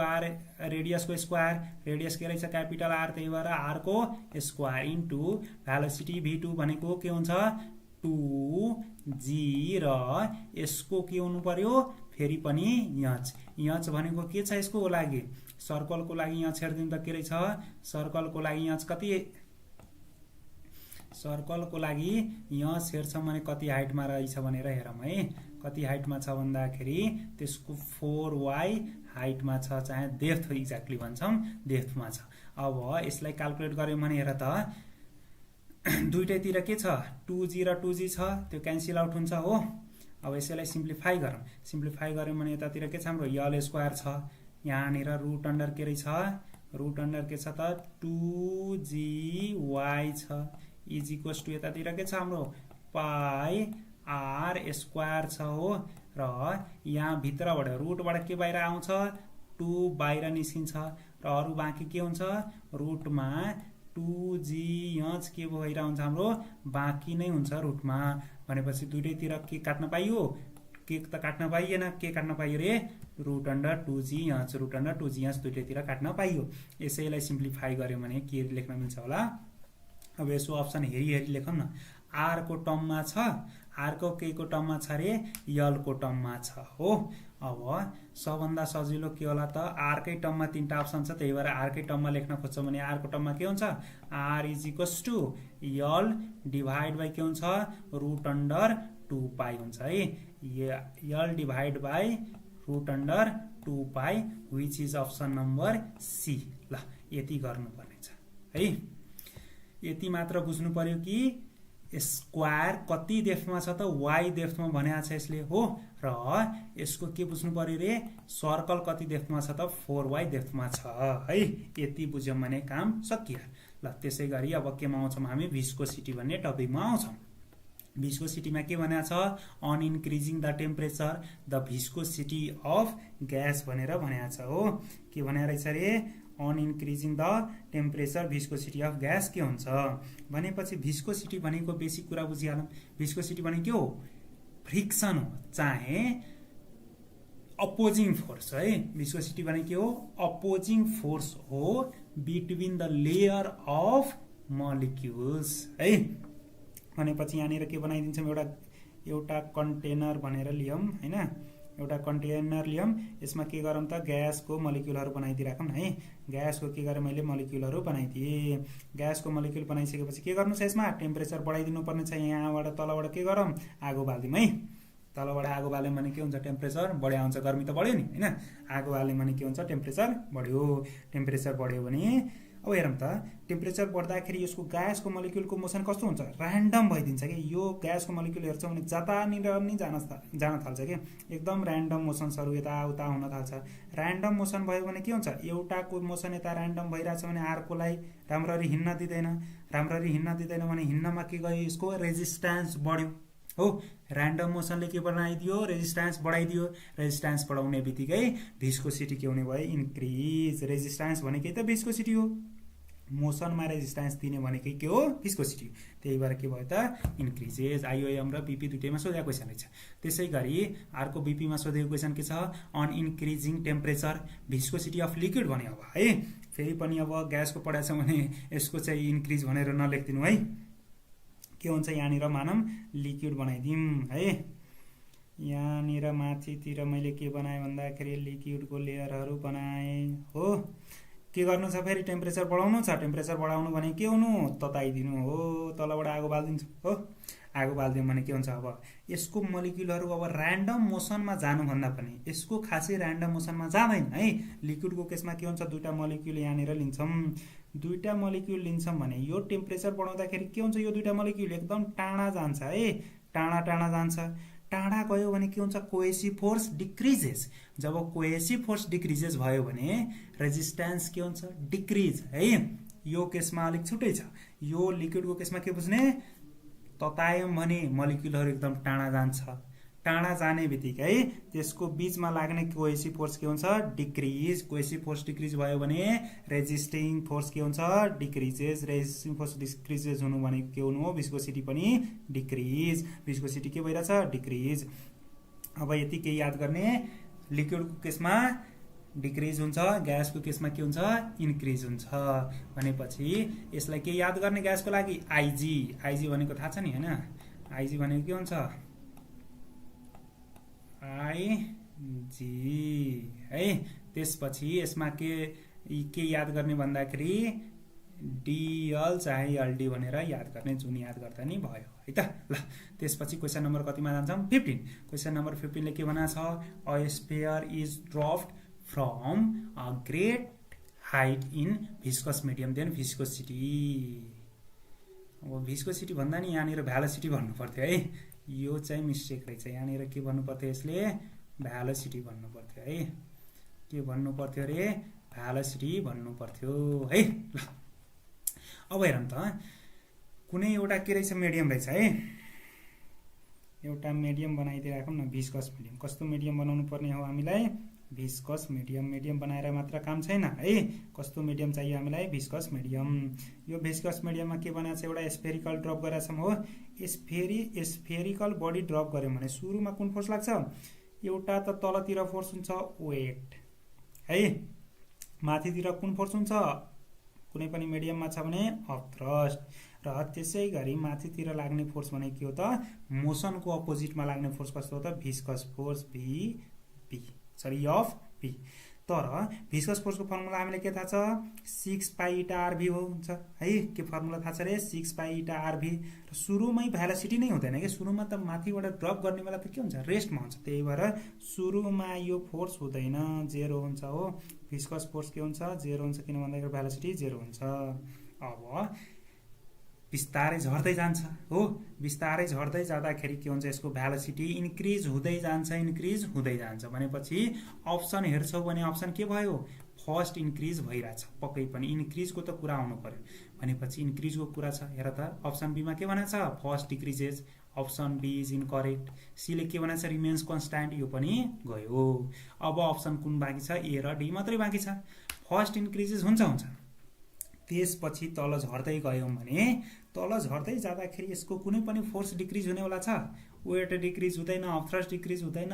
स्क्वायर रेडियस के रहेछ क्यापिटल आर त्यही भएर आर को स्क्वायर इन्टु भेलोसिटी v2 भनेको के हुन्छ 2g र यसको के हुनु पर्यो फेरि पनि यच भनेको के छ यसको लागि सर्कलको लागि यच हेर्दिन त के रहेछ सर्कलको लागि यच कति सर्कलको लागि यच हेर्छौं भने कति हाइटमा रहेछ भनेर हेरौं है कति हाइटमा छ भन्दाखेरि त्यसको 4y हाइटमा छ चाहे डेप्थ एक्ज्याक्टली भन्छौं डेप्थमा छ। अब यसलाई क्याल्कुलेट गर्यौं भने हेर त दुईटैतिर के छ 2g र 2g छ त्यो क्यान्सल आउट हुन्छ हो। अब यसैलाई सिम्प्लिफाई गर्यौं भने यतातिर के छ हाम्रो यल स्क्वायर छ यहाँनिर रुट अन्डर के रहेछ रुट अन्डर के छ त 2gy छ इज इक्वल्स टु यतातिर के छ हाम्रो पाई आर स्क्वायर छ हो र यहाँ भित्रबाट रुटबाट के बाहिर आउँछ 2 बाहिर निस्किन्छ र अरु बाँकी के हुन्छ रुटमा 2g यच के भएर हुन्छ हाम्रो बाँकी नै हुन्छ रुटमा। भनेपछि दुईटैतिर के काट्न पाइयो के त काट्न पाइएन के काट्न पाइयो रे रुट अन्डर 2g यच रुट अन्डर 2g यच दुईटैतिर काट्न पाइयो। यसैलाई सिम्प्लिफाई गर्यौं भने के लेख्न मिल्छ होला अब यसो अप्सन हेरी लेखौं न आर को टर्ममा छ आर को के को टर्ममा छ रे यल को टर्ममा छ हो। अब सबभन्दा सजिलो के होला त आर कै टर्ममा तीनटा अप्सन छ त्यही भएर आर कै टर्ममा लेख्न खोज्छौं भने आर को टर्ममा के हुन्छ R is equals to L divide by के हुन्छ रुट अन्डर 2 पाई हुन्छ है L divide by root under 2 pi which is option number C. ल यति गर्नुपर्ने छ है यति मात्र बुझ्नु पर्यो कि स्क्वायर कति डेप्थमा छ त y डेप्थमा भनेको छ यसले हो र यसको के बुझ्नु पर्यो रे सर्कल कति डेप्थमा छ त 4y डेप्थमा छ है यति बुझ्यौं भने काम सकियो। ल त्यसैगरी अब केमा आउँछौं हामी भिस्कोसिटी भन्ने टपिकमा आउँछौं। भिस्कोसिटीमा के भनेको छ on increasing the temperature the viscosity of gas भनेर भनेको छ हो के भनेको रहेछ रे on increasing the temperature viscosity of gas के हुन्छ भनेपछि भिस्कोसिटी भनेको बेसिक कुरा बुझिहालौं भिस्कोसिटी भने के हो फ्रिक्सन हो चाहे अपोजिङ फोर्स है भिस्कोसिटी भने के हो अपोजिङ फोर्स हो between the layer of molecules है। भनेपछि यहाँनिर के बनाइदिन्छौं एउटा कन्टेनर भनेर लियौं हैन एउटा कन्टेनर लियौँ, यसमा के गरौँ त ग्यासको मलिक्युलहरू बनाइदिइराखौँ है। ग्यासको के गरेँ मैले मलिक्युलहरू बनाइदिएँ। ग्यासको मलिक्युल बनाइसकेपछि के गर्नु छ यसमा टेम्परेचर बढाइदिनु पर्ने छ। यहाँबाट तलबाट के गरौँ आगो बाल्दिउँ है। तलबाट आगो बाल्यौँ भने के हुन्छ टेम्परेचर बढ्यो आउँछ, गर्मी त बढ्यो नि हैन। आगो बाल्यौँ भने के हुन्छ टेम्परेचर बढ्यो। टेम्परेचर बढ्यो भने अब हेरौँ त टेम्परेचर बढ्दाखेरि यसको ग्यासको मलिक्युलको मोसन कस्तो हुन्छ र्यान्डम भइदिन्छ कि। यो ग्यासको मलिक्युल हेर्छौँ भने जतानिर नि जान थाल्छ कि एकदम र्यान्डम मोसन्सहरू यताउता हुन थाल्छ। र्यान्डम मोसन भयो भने के हुन्छ एउटाको मोसन यता र्यान्डम भइरहेछ भने अर्कोलाई राम्ररी हिँड्न दिँदैन। राम्ररी हिँड्न दिँदैन भने हिँड्नमा के गयो यसको रेजिस्टेन्स बढ्यो हो। र्यान्डम मोसनले के बनाइदियो रेजिस्टेन्स बढाइदियो। रेजिस्टेन्स बढाउने बित्तिकै भिस्कोसिटी के हुने भयो इन्क्रिज। रेजिस्टेन्स भनेकै त भिस्कोसिटी हो। मोसनमा रेजिस्टेन्स दिने भनेकै के हो भिस्कोसिटी। त्यही भएर के भयो त इन्क्रिजेज। आइओएम र बीपी दुईटैमा सोधेको क्वेसन रहेछ। त्यसै गरी अर्को बीपीमा सोधेको क्वेसन के छ on increasing temperature viscosity of liquid भन्यो अब है। फेरि पनि अब ग्यासको पढाएको छ भने यसको चाहिँ इन्क्रिज भनेर नलेख्दिनु है। के हुन्छ यहाँनिर मानौँ लिक्विड बनाइदिउँ है। यहाँनिर माथितिर मैले के बनाएँ भन्दाखेरि लिक्विडको लेयरहरू बनाएँ हो। के गर्नु छ फेरि टेम्परेचर बढाउनु छ। टेम्परेचर बढाउनु भने के हुनु तताइदिनु हो। तलबाट आगो बाल्दिन्छ हो। आगो बाल्दिउँ भने के हुन्छ अब यसको मलिक्युलहरू अब र्यान्डम मोसनमा जानुभन्दा पनि यसको खासै र्यान्डम मोसनमा जाँदैन है। लिक्विडको केसमा के हुन्छ दुईटा मलिक्युल यहाँनिर लिन्छौँ। दुईटा मलिक्युल लिन्छौँ भने यो टेम्परेचर बढाउँदाखेरि के हुन्छ यो दुईटा मलिक्युल एकदम टाढा जान्छ है। टाढा टाढा जान्छ। टाढा गयो भने के हुन्छ कोहेसिभ फोर्स डिक्रिजेस। जब कोहेसिभ फोर्स डिक्रिजेस भयो भने रेजिस्टेन्स के हुन्छ डिक्रिज है। यो केसमा अलिक छुट्टै छ। यो लिक्विडको केसमा के बुझ्ने ततायौँ भने मलिक्युलहरू एकदम टाढा जान्छ। टाढा जाने बित्तिकै त्यसको बीचमा लाग्ने कोहेसिभ फोर्स के हुन्छ डिक्रिज। कोहेसिभ फोर्स डिक्रिज भयो भने रेजिस्टिङ फोर्स के हुन्छ डिक्रिजेस। रेजिस्टिङ फोर्स डिक्रिजेस हुनु भनेको के हुनु हो भिस्कोसिटी पनि डिक्रिज। भिस्कोसिटी के भइरहेछ डिक्रिज। अब यति के याद गर्ने लिक्विडको केसमा डिक्रिज हुन्छ, ग्यासको केसमा के हुन्छ इन्क्रिज हुन्छ भनेपछि यसलाई के याद गर्ने ग्यासको लागि आइजी। आइजी भनेको थाहा छ नि हैन। आइजी भनेको के हुन्छ आइजी है। त्यसपछि यसमा के याद गर्ने भन्दाखेरि डिएल चाहे एलडी भनेर याद गर्ने। जुन याद गर्दा नि भयो है त। ल त्यसपछि क्वेसन नम्बर कतिमा जान्छौँ 15। क्वेसन नम्बर 15 ले के भनेको छ a sphere is dropped from a great height in viscous medium then viscosity. अब भिस्कोसिटी भन्दा नि यहाँनिर भ्यालोसिटी भन्नु पर्थ्यो है। यो चाहिँ मिस्टेक रहेछ। यहाँनिर के भन्नु पर्थ्यो यसले भ्यालोसिटी भन्नु पर्थ्यो है। के भन्नु पर्थ्यो रे भ्यालोसिटी भन्नु पर्थ्यो है। ल अब हेरौँ त कुनै एउटा के रहेछ मिडियम रहेछ है। एउटा मिडियम बनाइदिइराखौँ न भिस्कस मिडियम। कस्तो मिडियम बनाउनु पर्ने हो हामीलाई भिस्कस मिडियम। मिडियम बनाएर मात्र काम छैन है। कस्तो मिडियम चाहियो हामीलाई भिस्कस मिडियम। यो भिस्कस मिडियममा के बनाएको छ एउटा स्फेरिकल ड्रप गरेका छौँ हो। स्फेरिकल बडी ड्रप गर्यौँ भने सुरुमा कुन फोर्स लाग्छ एउटा त तलतिर फोर्स हुन्छ वेट है। माथितिर कुन फोर्स हुन्छ कुनै पनि मिडियममा छ भने अफ थ्रस्ट। र त्यसै गरी माथितिर लाग्ने फोर्स भने के हो त मोसनको अपोजिटमा लाग्ने फोर्स कस्तो हो त viscous force VP sorry of P. तर भिस्कस फोर्सको फर्मुला हामीले के थाहा छ 6 पाई इटा आरभी हो हुन्छ है। के फर्मुला थाहा छ रे 6 पाई इटा आरभी। र सुरुमै भ्यालोसिटी नै हुँदैन कि। सुरुमा त माथिबाट ड्रप गर्ने बेला त के हुन्छ रेस्टमा हुन्छ। त्यही भएर सुरुमा यो फोर्स हुँदैन जेरो हुन्छ हो। भिस्कस फोर्स के हुन्छ जेरो हुन्छ किन भन्दाखेरि भ्यालोसिटी जेरो हुन्छ। अब बिस्तारै झर्दै जान्छ हो। बिस्तारै झर्दै जाँदाखेरि के हुन्छ यसको भ्यालोसिटी इन्क्रिज हुँदै जान्छ इन्क्रिज हुँदै जान्छ भनेपछि अप्सन हेर्छौ भने अप्सन के भयो फर्स्ट इन्क्रिज भइरहेछ। पक्कै पनि इन्क्रिजको त कुरा आउनु पर्यो भनेपछि इन्क्रिजको कुरा छ। हेर त अप्सन बीमा के भनेको छ first decreases. Option B is incorrect. सीले के भनेको छ रिमेन्स कन्स्ट्यान्ट। यो पनि गयो। अब अप्सन कुन बाँकी छ ए र डी मात्रै बाँकी छ। फर्स्ट इन्क्रिजेस हुन्छ। त्यसपछि तल झर्दै गयौँ भने तल झर्दै जाँदाखेरि यसको कुनै पनि फोर्स डिक्रिज हुनेवाला छ वेट डिक्रिज हुँदैन, अफ थ्रस्ट डिक्रिज हुँदैन,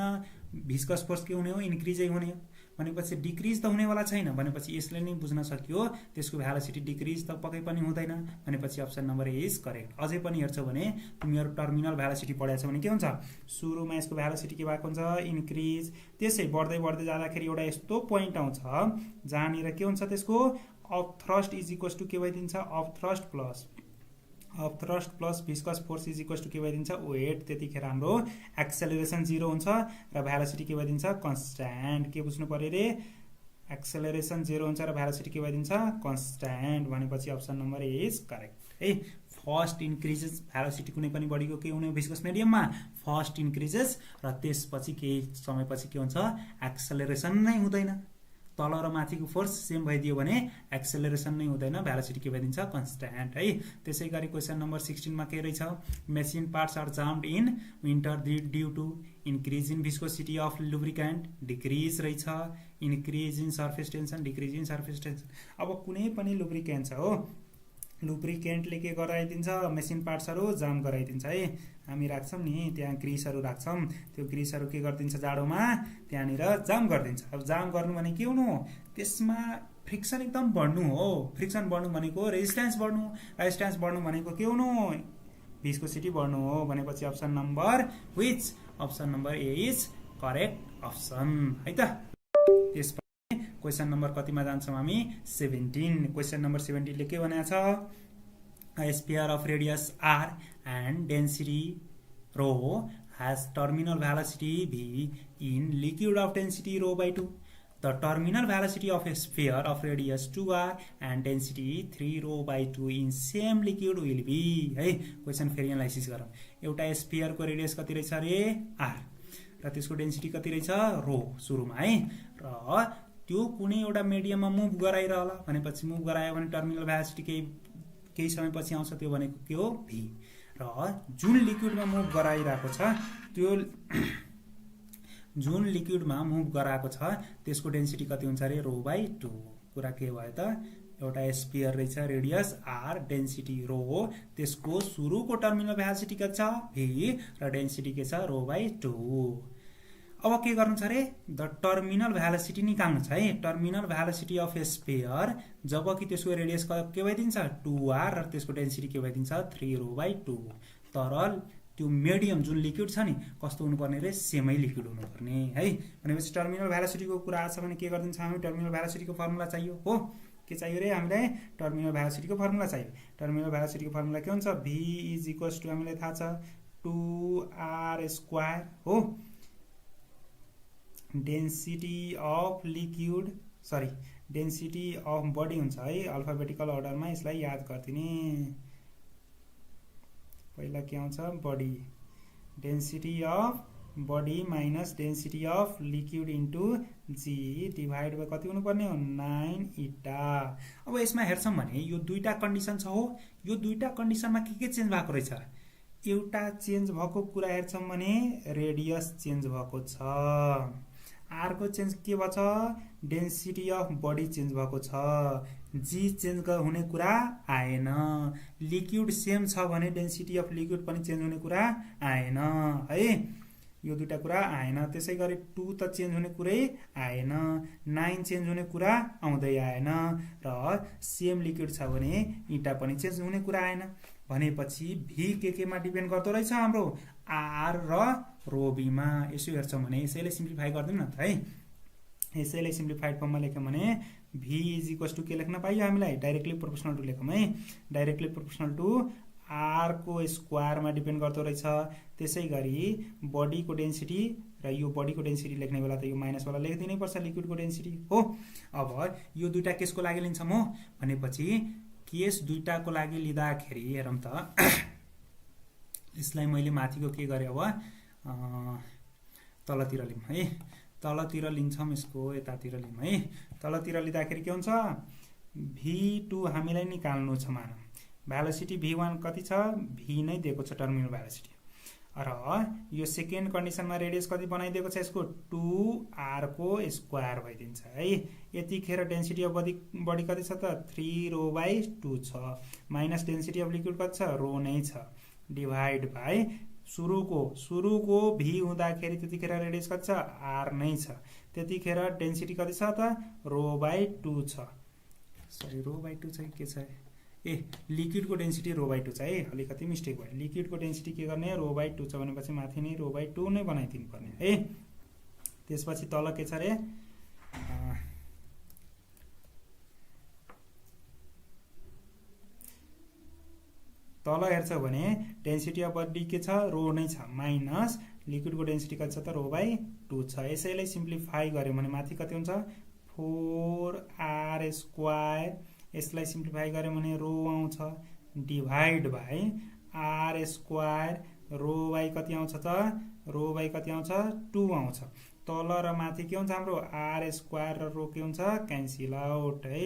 भिस्कस फोर्स के हुने हो इन्क्रिजै हुने हो। भनेपछि डिक्रिज त हुनेवाला छैन भनेपछि यसले नै बुझ्न सक्यो त्यसको भेलोसिटी डिक्रिज त पक्कै पनि हुँदैन भनेपछि option number A is correct. अझै पनि हेर्छौ भने तिमीहरू टर्मिनल भेलोसिटी पढेको छ भने के हुन्छ सुरुमा यसको भेलोसिटी के भएको हुन्छ इन्क्रिज त्यसै बढ्दै बढ्दै जाँदाखेरि एउटा यस्तो पोइन्ट आउँछ जहाँनिर के हुन्छ त्यसको of thrust is equals to के भइदिन्छ of thrust plus viscous force is equals to के भइदिन्छ वेट। त्यतिखेर हाम्रो एक्सेलरेसन 0 हुन्छ र भेलोसिटी के भइदिन्छ कन्स्ट्यान्ट। के बुझ्नु पर्यो रे एक्सेलरेसन 0 हुन्छ र भेलोसिटी के भइदिन्छ कन्स्ट्यान्ट भनेपछि option number A is correct है। फर्स्ट इन्क्रिजेस भेलोसिटी कुनै पनि बडीको के हुने भिस्कस मिडियममा फर्स्ट इन्क्रिजेस र त्यसपछि केही समयपछि के हुन्छ एक्सेलरेसन नै हुँदैन तल र माथिको फोर्स सेम भइदियो भने एक्सेलरेसन नै हुँदैन भेलोसिटी के भइदिन्छ कन्स्ट्यान्ट है। त्यसै गरी क्वेसन नम्बर 16 मा के रहेछ machine parts are jammed in winter due to increase in viscosity of lubricant decrease रहेछ increase in surface tension decrease in surface tension. अब कुनै पनि लुब्रिकेन्ट छ हो लुब्रिकेन्टले के गराइदिन्छ मेसिन पार्ट्सहरू जाम गराइदिन्छ है। हामी राख्छौँ नि त्यहाँ ग्रिसहरू राख्छौँ त्यो ग्रिसहरू के गरिदिन्छ जाडोमा त्यहाँनिर जाम गरिदिन्छ। अब जाम गर्नु भने के हुनु त्यसमा फ्रिक्सन एकदम बढ्नु हो फ्रिक्सन बढ्नु भनेको रेजिस्टेन्स बढ्नु भनेको के हुनु भिस्कोसिटी बढ्नु हो भनेपछि option number which option number A is correct option है त। त्यसपछि क्वेसन नम्बर कतिमा जान्छौँ हामी 17 क्वेसन नम्बर 17 ले के भनेको छ A sphere of radius r and density rho has terminal velocity v in liquid of density rho by 2. The terminal velocity of a sphere of radius 2r and density 3 rho by 2 in same liquid will be है। Question फेरि analysis गरौँ एउटा स्फियरको radius कति रहेछ रे r र त्यसको density कति रहेछ रो सुरुमा है र त्यो कुनै एउटा मिडियममा मुभ गराइरहला भनेपछि मुभ गरायो भने टर्मिनल भेलोसिटी केही समयपछि आउँछ त्यो भनेको के हो भी र जुन लिक्विडमा मुभ गराइरहेको छ त्यो जुन लिक्विडमा मुभ गराएको छ त्यसको डेन्सिटी कति हुन्छ रे रो बाई 2। कुरा के भयो त एउटा स्फियर रहेछ रेडियस आर डेन्सिटी रो हो त्यसको सुरुको टर्मिनल भेलोसिटी के छ भी र डेन्सिटी के छ रो बाई 2। अब के गर्नु छ रे द टर्मिनल भेलोसिटी निकाल्नु छ है terminal velocity of A sphere जबकि त्यसको रेडियस के भइदिन्छ 2r र त्यसको डेन्सिटी के भइदिन्छ 3 रो बाई 2। तर त्यो मिडियम जुन लिक्विड छ नि कस्तो हुनुपर्ने रे सेमै लिक्विड हुनुपर्ने है भनेपछि टर्मिनल भेलोसिटीको कुरा आछ भने के गर्दिन्छ हामी टर्मिनल भेलोसिटीको फर्मुला चाहियो हो के चाहियो रे हामीलाई टर्मिनल भेलोसिटीको फर्मुला चाहियो। टर्मिनल भेलोसिटीको फर्मुला के हुन्छ v इज इक्वल्स टु हामीलाई थाहा छ 2r स्क्वायर हो density of liquid density of body हुन्छ है अल्फाबेटिकल अर्डरमा यसलाई याद गरिदिने पहिला के आउँछ body density of body minus density of liquid into G divide by कति हुनुपर्ने हो 9 इटा। अब यसमा हेर्छौँ भने यो दुईटा कन्डिसन छ हो यो दुईटा कन्डिसनमा के चेन्ज भएको रहेछ एउटा चेन्ज भएको कुरा हेर्छौँ भने रेडियस चेन्ज भएको छ आर को चेन्ज के भछ डेन्सिटी अफ बडी चेन्ज भएको छ जी चेन्ज हुने कुरा आएन लिक्विड सेम छ भने डेन्सिटी अफ लिक्विड पनि चेन्ज हुने कुरा आएन है यो दुईटा कुरा आएन। त्यसै गरी 2 त चेन्ज हुने कुरै आएन 9 चेन्ज हुने कुरा आउँदै आएन र सेम लिक्विड छ भने इटा पनि चेन्ज हुने कुरा आएन भनेपछि भी केमा डिपेन्ड गर्दो रहेछ हाम्रो आर र रो बीमा। यसो हेर्छौँ भने यसैले सिम्प्लिफाई गर्दिउँ न त है यसैले सिम्प्लिफाइड फर्ममा लेख्यौँ भने भी इज इक्वल्स टु के लेख्न पाइयो हामीलाई डाइरेक्टली प्रोपोर्सनल टु लेखौँ है डाइरेक्टली प्रोपोर्सनल टु आर को स्क्वायरमा डिपेन्ड गर्दो रहेछ। त्यसै गरी बडीको डेन्सिटी र यो बडीको डेन्सिटी लेख्ने बेला त यो माइनस वाला लेखिदिनै पर्छ लिक्विडको डेन्सिटी हो। अब यो दुईटा केसको लागि लिन्छौँ हो भनेपछि केस दुईटाको लागि लिँदाखेरि हेरौँ त यसलाई मैले माथिको के गरेँ अब तलतिर लिउँ है तलतिर लिन्छौँ यसको यतातिर लिउँ है तलतिर लिँदाखेरि के हुन्छ v2 हामीलाई निकाल्नु छ मानौँ भेलोसिटी v1 कति छ v नै दिएको छ टर्मिनल भेलोसिटी र यो सेकेन्ड कन्डिसनमा रेडियस कति बनाइदिएको छ यसको 2r को स्क्वायर भइदिन्छ है। यतिखेर डेन्सिटी अफ बडी कति छ त 3 रो बाई 2 छ माइनस डेन्सिटी अफ लिक्विड कति छ रो नै छ डिभाइड बाई सुरुको भी हुँदाखेरि त्यतिखेर रेडियस कति छ r नै छ त्यतिखेर डेन्सिटी कति छ त ρ/2 छ सरी ρ/2 छ के छ ए लिक्विडको डेन्सिटी ρ/2 छ है अलिकति मिस्टेक भयो लिक्विडको डेन्सिटी के गर्ने ρ/2 छ भनेपछि माथि नै ρ/2 नै बनाइदिनु पर्ने है त्यसपछि तल के छ रे तल हेर्छौ भने डेन्सिटी अफ बडी के छ रो नै छ माइनस लिक्विडको डेन्सिटी कति छ त ρ/2 छ यसैलाई सिम्प्लिफाई गर्यो भने माथि कति हुन्छ 4r² यसलाई सिम्प्लिफाई गर्यो भने रो आउँछ डिभाइड बाइ r² रो/कति आउँछ त रो/कति आउँछ 2 आउँछ तल र माथि के हुन्छ हाम्रो r² र रो के हुन्छ क्यान्सल आउट है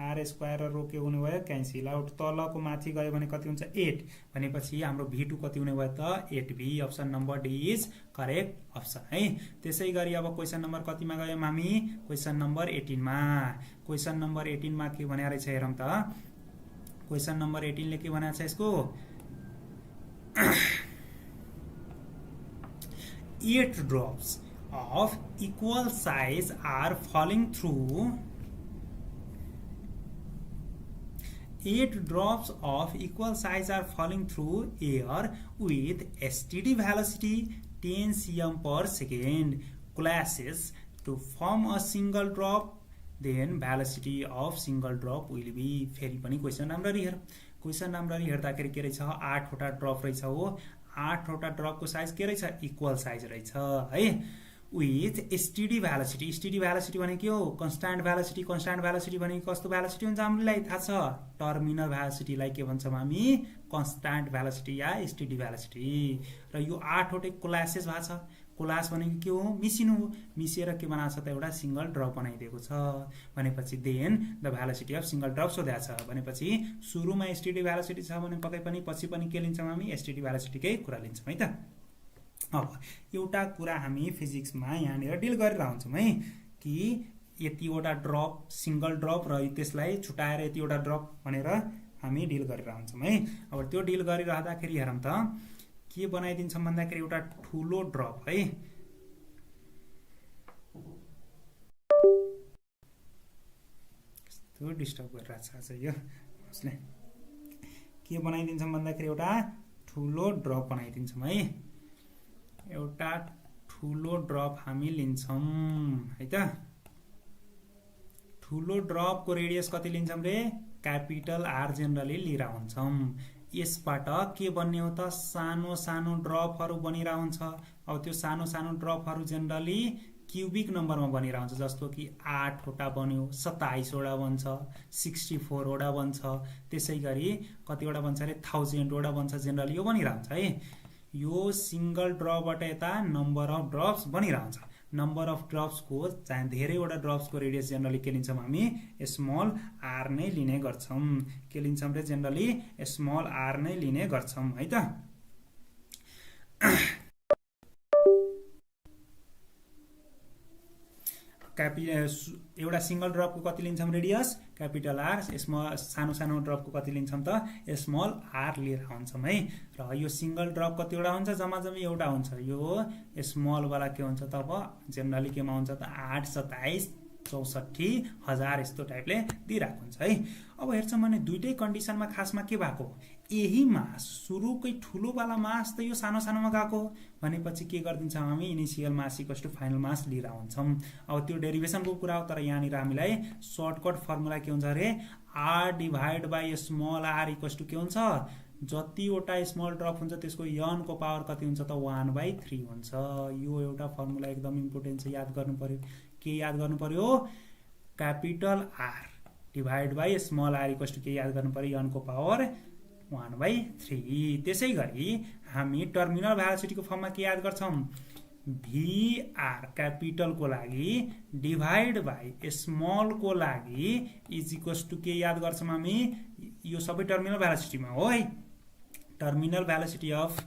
r² र रो के हुने भयो क्यान्सल आउट तलको माथि गयो भने कति हुन्छ 8 भनेपछि हाम्रो v2 कति हुने भयो त 8v option number D is correct option है त्यसैगरी अब क्वेशन नम्बर कतिमा गयौं हामी क्वेशन नम्बर 18 मा क्वेशन नम्बर 18 मा के भनेको रहेछ हेरौं त क्वेशन नम्बर 18 ले के भनेको छ यसको 8 drops of equal size are falling through 8 drops of equal size are falling through air with STD velocity 10 cm per second collapses to form a single drop then velocity of single drop will be फेरि पनि question राम्ररी हेर question राम्ररी हेर्दाखेरि के रहेछ 8 वटा drop रहेछ हो 8 वटा ड्रपको साइज के रहेछ इक्वल साइज रहेछ है with STD velocity भने के हो कन्स्ट्यान्ट भेलोसिटी भने कस्तो भेलोसिटी हुन्छ हामीलाई थाहा छ टर्मिनल भेलोसिटीलाई के भन्छौं हामी कन्स्ट्यान्ट भेलोसिटी या STD भेलोसिटी र यो 8 वटै कोलासेस भएको छ कोलास भनेको के हो मिसिनु हो मिसिएर के बनाएको छ त एउटा सिंगल ड्रप बनाइदिएको छ भनेपछि then the velocity of single drop सोधेको छ भनेपछि सुरुमा STD भेलोसिटी छ भने पक्कै पनि पछि पनि के लिन्छौं हामी STD भेलोसिटीकै कुरा लिन्छौं है त अब एउटा कुरा हामी फिजिक्समा यहाँनिर डिल गरेर हुन्छौं है कि यतिवटा ड्रप सिंगल ड्रप र त्यसलाई छुटाएर यतिवटा ड्रप भनेर हामी डिल गरेर हुन्छौं है अब त्यो डिल गरिरहँदाखेरि हेरौं त के बनाइदिन्छौं भन्दाखेरि एउटा ठूलो ड्रप है त्यो डिस्टर्ब गरिरहेछ आज यो उसले के बनाइदिन्छौं भन्दाखेरि एउटा ठूलो ड्रप बनाइदिन्छौं है एउटा ठूलो ड्रप हामी लिन्छौं है त ठूलो ड्रपको रेडियस कति लिन्छौं रे क्यापिटल आर जनरली लिरा हुन्छौं यसबाट के बन्ने हो त सानो सानो ड्रपहरु बनिरा हुन्छ अब त्यो सानो सानो ड्रपहरु जनरली क्यूबिक नम्बरमा बनिरा हुन्छ जस्तो कि 8 वटा बन्यो 27 वटा बन्छ 64 वटा बन्छ त्यसैगरी कति वटा बन्छ रे 1000 वटा बन्छ जनरली यो बनिरा हुन्छ है यो सिंगल ड्रपबाट यता नम्बर अफ ड्रप्स बनिरहन्छ नम्बर अफ ड्रप्स को चाहिँ धेरैवटा ड्रप्स को रेडियस जनरली के लिन्छौं हामी स्मल आर नै लिने गर्छौं के लिन्छौं रे जनरली स्मल आर नै लिने गर्छौं है त एउटा सिंगल ड्रप को कति लिन्छौं रेडियस क्यापिटल आर स्मल सानो सानो ड्रप को कति लिन्छौं त स्मल आर लिएर हुन्छौं है र यो सिंगल ड्रप कतिवटा हुन्छ जम्मा जम्मी एउटा हुन्छ यो स्मल वाला के हुन्छ त अब जनरली केमा हुन्छ त 8 27 64 हजार यस्तो टाइपले दिइराको हुन्छ है अब हेर्छौं भने दुईटै कन्डिसनमा खासमा के भएको यही मास सुरुकै ठूलो वाला मास त यो सानो सानोमा गएको भनेपछि के गर्दिन्छौं हामी initial mass equals to final mass लिएर हुन्छौं अब त्यो डेरिभेसनको कुरा हो तर यहाँनिर हामीलाई सर्टकट फर्मुला के हुन्छ रे r divide by small r equals to के हुन्छ जतिवटा स्मल ड्रप हुन्छ त्यसको n को पावर कति हुन्छ त 1/3 हुन्छ यो एउटा फर्मुला एकदम इम्पोर्टेन्ट छ याद गर्नु पर्यो के याद गर्नु पर्यो capital R divide by small r equals to के याद गर्नु पर्यो n को पावर 1/3 त्यसैगरी हामी टर्मिनल भेलोसिटी को फर्ममा के याद गर्छौं VR क्यापिटल को लागि डिवाइड बाइ स्मल को लागि इज इक्वल्स टु के याद गर्छौं हामी यो सबै टर्मिनल भेलोसिटीमा हो है terminal velocity of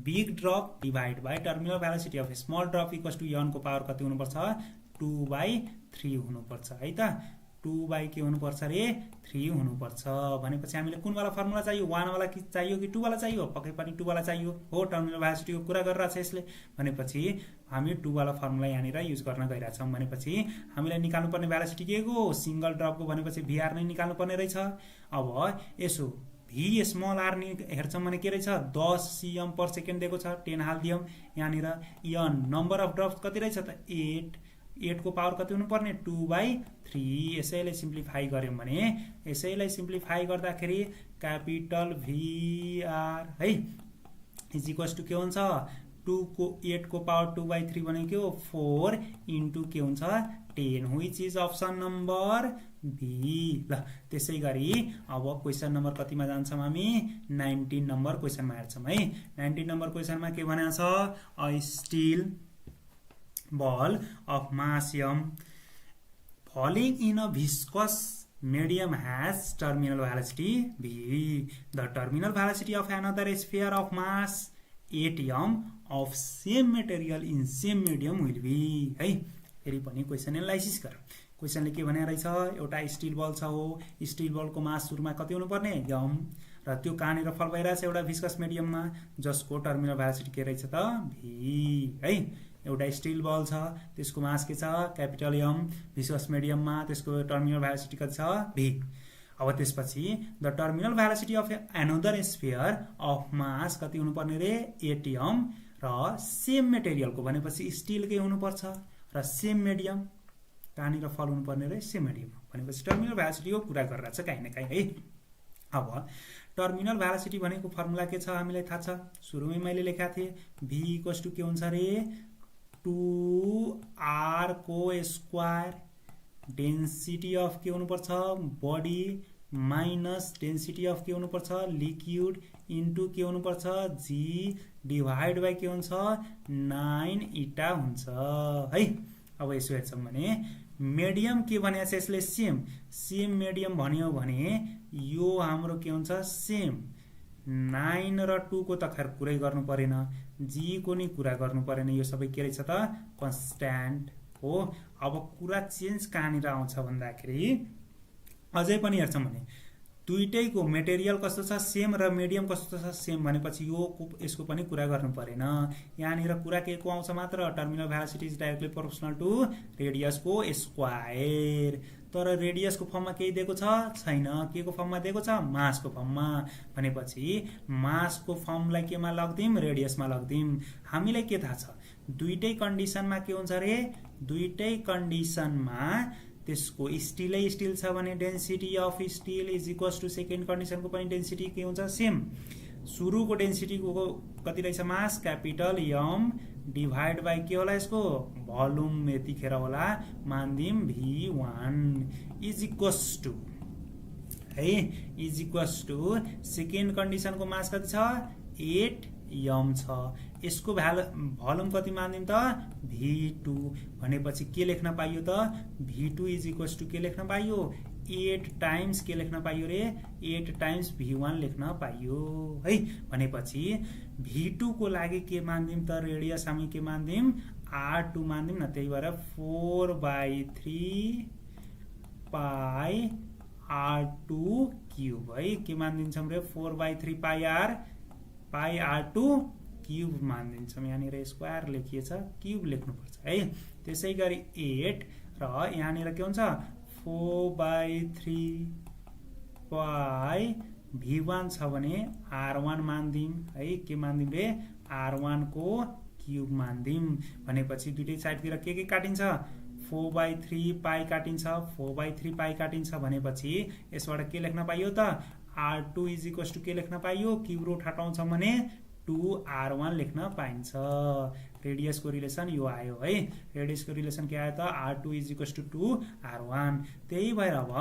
big drop divide by terminal velocity of small drop equals to n को पावर कति हुनुपर्छ 2/3 हुनुपर्छ है त 2 के हुनुपर्छ रे 3 हुनुपर्छ भनेपछि हामीले कुन वाला फर्मुला चाहियो 1 वाला चाहियो कि 2 वाला चाहियो पक्कै पनि 2 वाला चाहियो हो टर्मिनल भेलोसिटीको कुरा गरिरहेछ यसले भनेपछि हामी 2 वाला फर्मुला यहाँनिर युज गर्न गइरहेछौँ भनेपछि हामीलाई निकाल्नुपर्ने भेलोसिटी के को सिंगल ड्रपको भनेपछि भीआर नै निकाल्नुपर्ने रहेछ अब यसो भी स्मल आर हेर्छौँ भने के रहेछ 10 cm per second दिएको छ 10 हाल्दियौँ यहाँनिर यो नम्बर अफ ड्रप्स कति रहेछ त 8 को पावर कति हुनुपर्ने 2/3 यसैलाई सिम्प्लिफाई गर्यौँ भने यसैलाई सिम्प्लिफाई गर्दाखेरि क्यापिटल भीआर है इज इक्वल्स टु के हुन्छ 8 को पावर 2/3 भनेको 4 इन्टु के हुन्छ 10 which is option number B L त्यसै गरी अब क्वेशन नम्बर कतिमा जान्छौँ हामी 19 नम्बर क्वेशनमा हेर्छौँ है 19 नम्बर क्वेशनमा के भनेको छ a still ball of mass m falling in a viscous medium has terminal velocity v. The terminal velocity of another sphere of mass 8 m of same material in same medium will be है फेरि पनि question analysis गर क्वेशनले के भने रहेछ एउटा still बल छ हो स्टिल बलको मास सुरुमा कति हुनुपर्ने m र त्यो कहाँनिर फल भइरहेछ एउटा भिस्कस मिडियममा जसको टर्मिनल भेलोसिटी के रहेछ त v है एउटा स्टिल बल छ त्यसको मास के छ क्यापिटल एम भिस्कस मिडियममा त्यसको टर्मिनल भेलोसिटी कति छ v अब त्यसपछि the terminal velocity of another sphere of मास कति हुनुपर्ने रे 8 m र सेम मेटेरियलको भनेपछि स्टिलकै हुनुपर्छ र सेम मिडियम कहाँनिर फल हुनुपर्ने रे सेम मिडियम भनेपछि टर्मिनल भेलोसिटीको कुरा गरिरहेछ काहीँ न काहीँ है अब टर्मिनल भेलोसिटी भनेको फर्मुला के छ हामीलाई थाहा छ सुरुमै मैले लेखेको थिएँ v इक्वल्स टु के हुन्छ रे 2r को स्क्वायर डेन्सिटी अफ के हुनुपर्छ बडी माइनस डेन्सिटी अफ के हुनुपर्छ लिक्विड इन्टु के हुनुपर्छ g डिभाइड बाई के हुन्छ 9 इटा हुन्छ है अब यसो हेर्छौँ भने मिडियम के भनेको छ यसले सेम मिडियम भन्यो भने यो हाम्रो के हुन्छ सेम 9 र 2 को त खैर कुरै गर्नु परेन जी को नि कुरा गर्नु परेन यो सबै के रहेछ त कन्स्ट्यान्ट हो अब कुरा चेन्ज कहाँनिर आउँछ भन्दाखेरि अझै पनि हेर्छौँ भने दुईटैको मेटेरियल कस्तो छ सेम र मिडियम कस्तो छ सेम भनेपछि यसको पनि कुरा गर्नु परेन यहाँनिर कुरा के को आउँछ मात्र terminal velocity is directly proportional to रेडियसको स्क्वायर तर रेडियसको फर्ममा केही दिएको छैन के को फर्ममा दिएको छ मासको फर्ममा भनेपछि मासको फर्मलाई केमा लग्दिम रेडियसमा लग्दिम हामीलाई के थाहा छ दुईटै कन्डिसनमा के हुन्छ रे दुईटै कन्डिसनमा त्यसको स्टिलै स्टिल छ भने density of steel is equals to second कन्डिसनको पनि डेन्सिटी के हुन्छ सेम सुरुको डेन्सिटीको कति रहेछ mass capital M divide by के होला यसको भोल्युम यतिखेर होला मान्दिम v1 इज इक्वल्स टु है इज इक्वल्स टु सेकेन्ड कन्डिसनको मास कति छ 8 m छ यसको भोल्युम कति मान्दिम त v2 भनेपछि के लेख्न पाइयो त v2 इज इक्वल्स टु के लेख्न पाइयो 8 टाइम्स के लेख्न पाइयो रे 8 टाइम्स v1 लेख्न पाइयो है भनेपछि v2 को लागि के मान्दिम त रेडियस हामी के मान्दिम r2 मान्दिम न त्यही भएर 4/3 पाई r2 क्यूब है के मान्दिन्छौँ रे 4/3 पाई r2 क्यूब मानिदिन्छौँ यहाँनिर स्क्वायर लेखिएछ क्यूब लेख्नुपर्छ है त्यसै गरी 8 र यहाँनिर के हुन्छ 4/3 पाई v1 छ भने r1 मान्दिम है के मान्दिम रे r1 को क्यूब मान्दिम भनेपछि दुईटै साइडतिर के काटिन्छ 4/3 पाई काटिन्छ 4/3 पाई काटिन्छ भनेपछि यसबाट के लेख्न पाइयो त r2 इज इक्वल्स टु के लेख्न पाइयो क्यूब रुट हटाउँछौँ भने 2r1 लेख्न पाइन्छ रेडियसको रिलेसन यो आयो है रेडियसको रिलेसन के आयो त r2 is equals to 2r1 त्यही भएर अब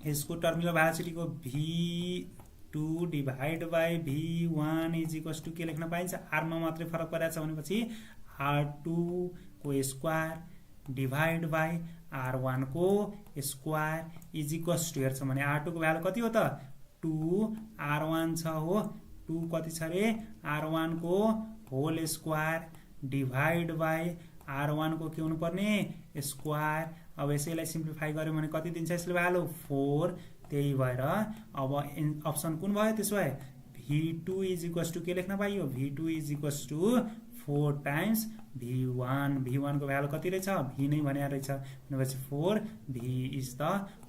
यसको टर्मिनल भेलोसिटीको v2 divide by v1 is equals to के लेख्न पाइन्छ r मा मात्रै फरक परेछ भनेपछि r2 को स्क्वायर डिभाइड बाई r1 को स्क्वायर इज इक्वल्स टु हेर्छौँ भने r2 को भ्यालु कति हो त 2r1 छ हो 2 कति छ रे r1 को whole square divide by r1 को के हुनुपर्ने स्क्वायर अब यसैलाई सिम्प्लिफाई गर्यो भने कति दिन्छ यसले भ्यालु 4 त्यही भएर अब अप्सन कुन भयो त्यसो भए v2 इज इक्वल्स टु के लेख्न पाइयो v2 is equals to 4 times v1 को भ्यालु कति रहेछ v नै भने रहेछ भनेपछि 4 v is the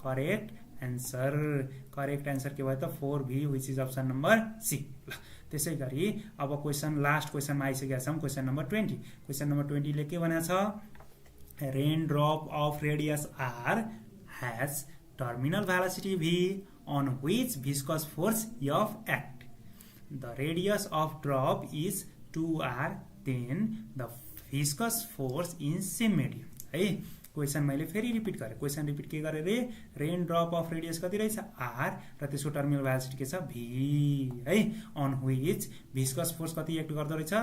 correct answer के भयो त 4v which is option number C ल त्यसै गरी अब क्वेशन लास्ट क्वेशनमा आइसकेका छौं क्वेशन नम्बर 20 क्वेशन नम्बर 20 ले के भनेको छ rain drop of radius r has terminal velocity v on which viscous force f act the radius of drop is 2r then the viscous force in same medium है question मैले फेरि repeat गरे question repeat के गरे रे rain drop of radius कति रहेछ r र त्यसको टर्मिनल भेलोसिटी के छ v है अन व्हिच विस्कस फोर्स कति एक्ट गर्दो रहेछ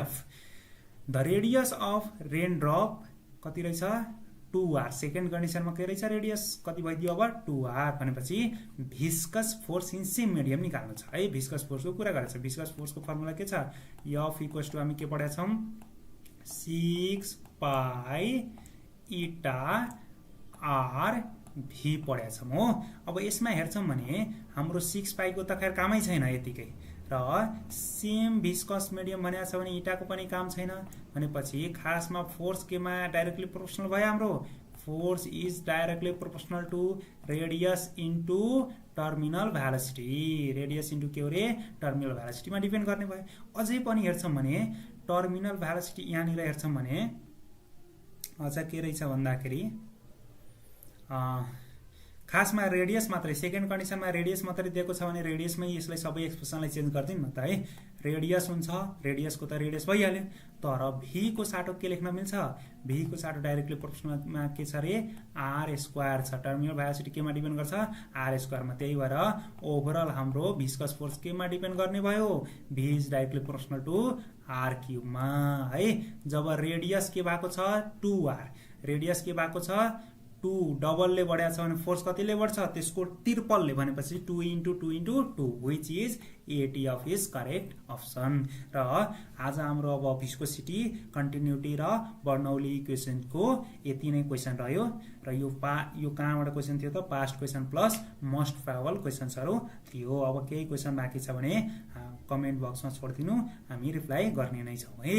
f the radius of rain drop कति रहेछ 2r सेकेन्ड कन्डिसनमा के रहेछ रेडियस कति भइदियो अब 2r भनेपछि viscous force in same medium निकाल्नु छ है विस्कस फोर्सको कुरा गरेछ विस्कस फोर्सको फर्मुला के छ f इक्वल्स टु हामी के पढेका छौं 6 पाई इटा r v पढेका छौं हो अब यसमा हेर्छौं भने हाम्रो 6 पाई को त खैर कामै छैन यतिकै र सेम विस्कस मिडियम भनेको छ भने इटाको पनि काम छैन भनेपछि खासमा फोर्स केमा डाइरेक्टली प्रोपोर्शनल भयो हाम्रो force is directly proportional to radius into terminal velocity radius into के हो रे टर्मिनल भेलोसिटीमा डिपेन्ड गर्ने भयो अझै पनि हेर्छौं भने टर्मिनल भेलोसिटी यहाँनिर हेर्छौं भने अझ के रहेछ भन्दाखेरि खासमा रेडियस मात्रै सेकेन्ड कन्डिसनमा रेडियस मात्रै दिएको छ भने रेडियसमै यसलाई सबै एक्सप्रेसनलाई चेन्ज गर्दिन न त है रेडियस हुन्छ रेडियसको त रेडियस भइहाल्यो तर v को साटो के लेख्न मिल्छ v को साटो डाइरेक्टली प्रोपोर्शनलमा के छ रे r स्क्वायर छ टर्मिनल भेलोसिटी केमा डिपेन्ड गर्छ r स्क्वायर मा त्यही भएर ओभरअल हाम्रो विस्कस फोर्स केमा डिपेन्ड गर्ने भयो v is directly proportional to r cube मा है जब रेडियस के भएको छ 2r रेडियस के भएको छ 2 डबलले बढ्या छ भने फोर्स कतिले बढ्छ त्यसको ट्रिपलले भनेपछि 2 into 2 into 2 which is 80 of is correct option र आज हाम्रो अब विस्कोसिटी कन्टिन्युटी र बर्नौली इक्वेशनको यति नै क्वेशन रह्यो र यो कहाँबाट क्वेशन थियो त past question plus most probable क्वेशन्सहरु थियो अब केही क्वेशन बाँकी छ भने कमेन्ट बक्समा छोड्दिनु हामी रिप्लाई गर्ने नै छौं है।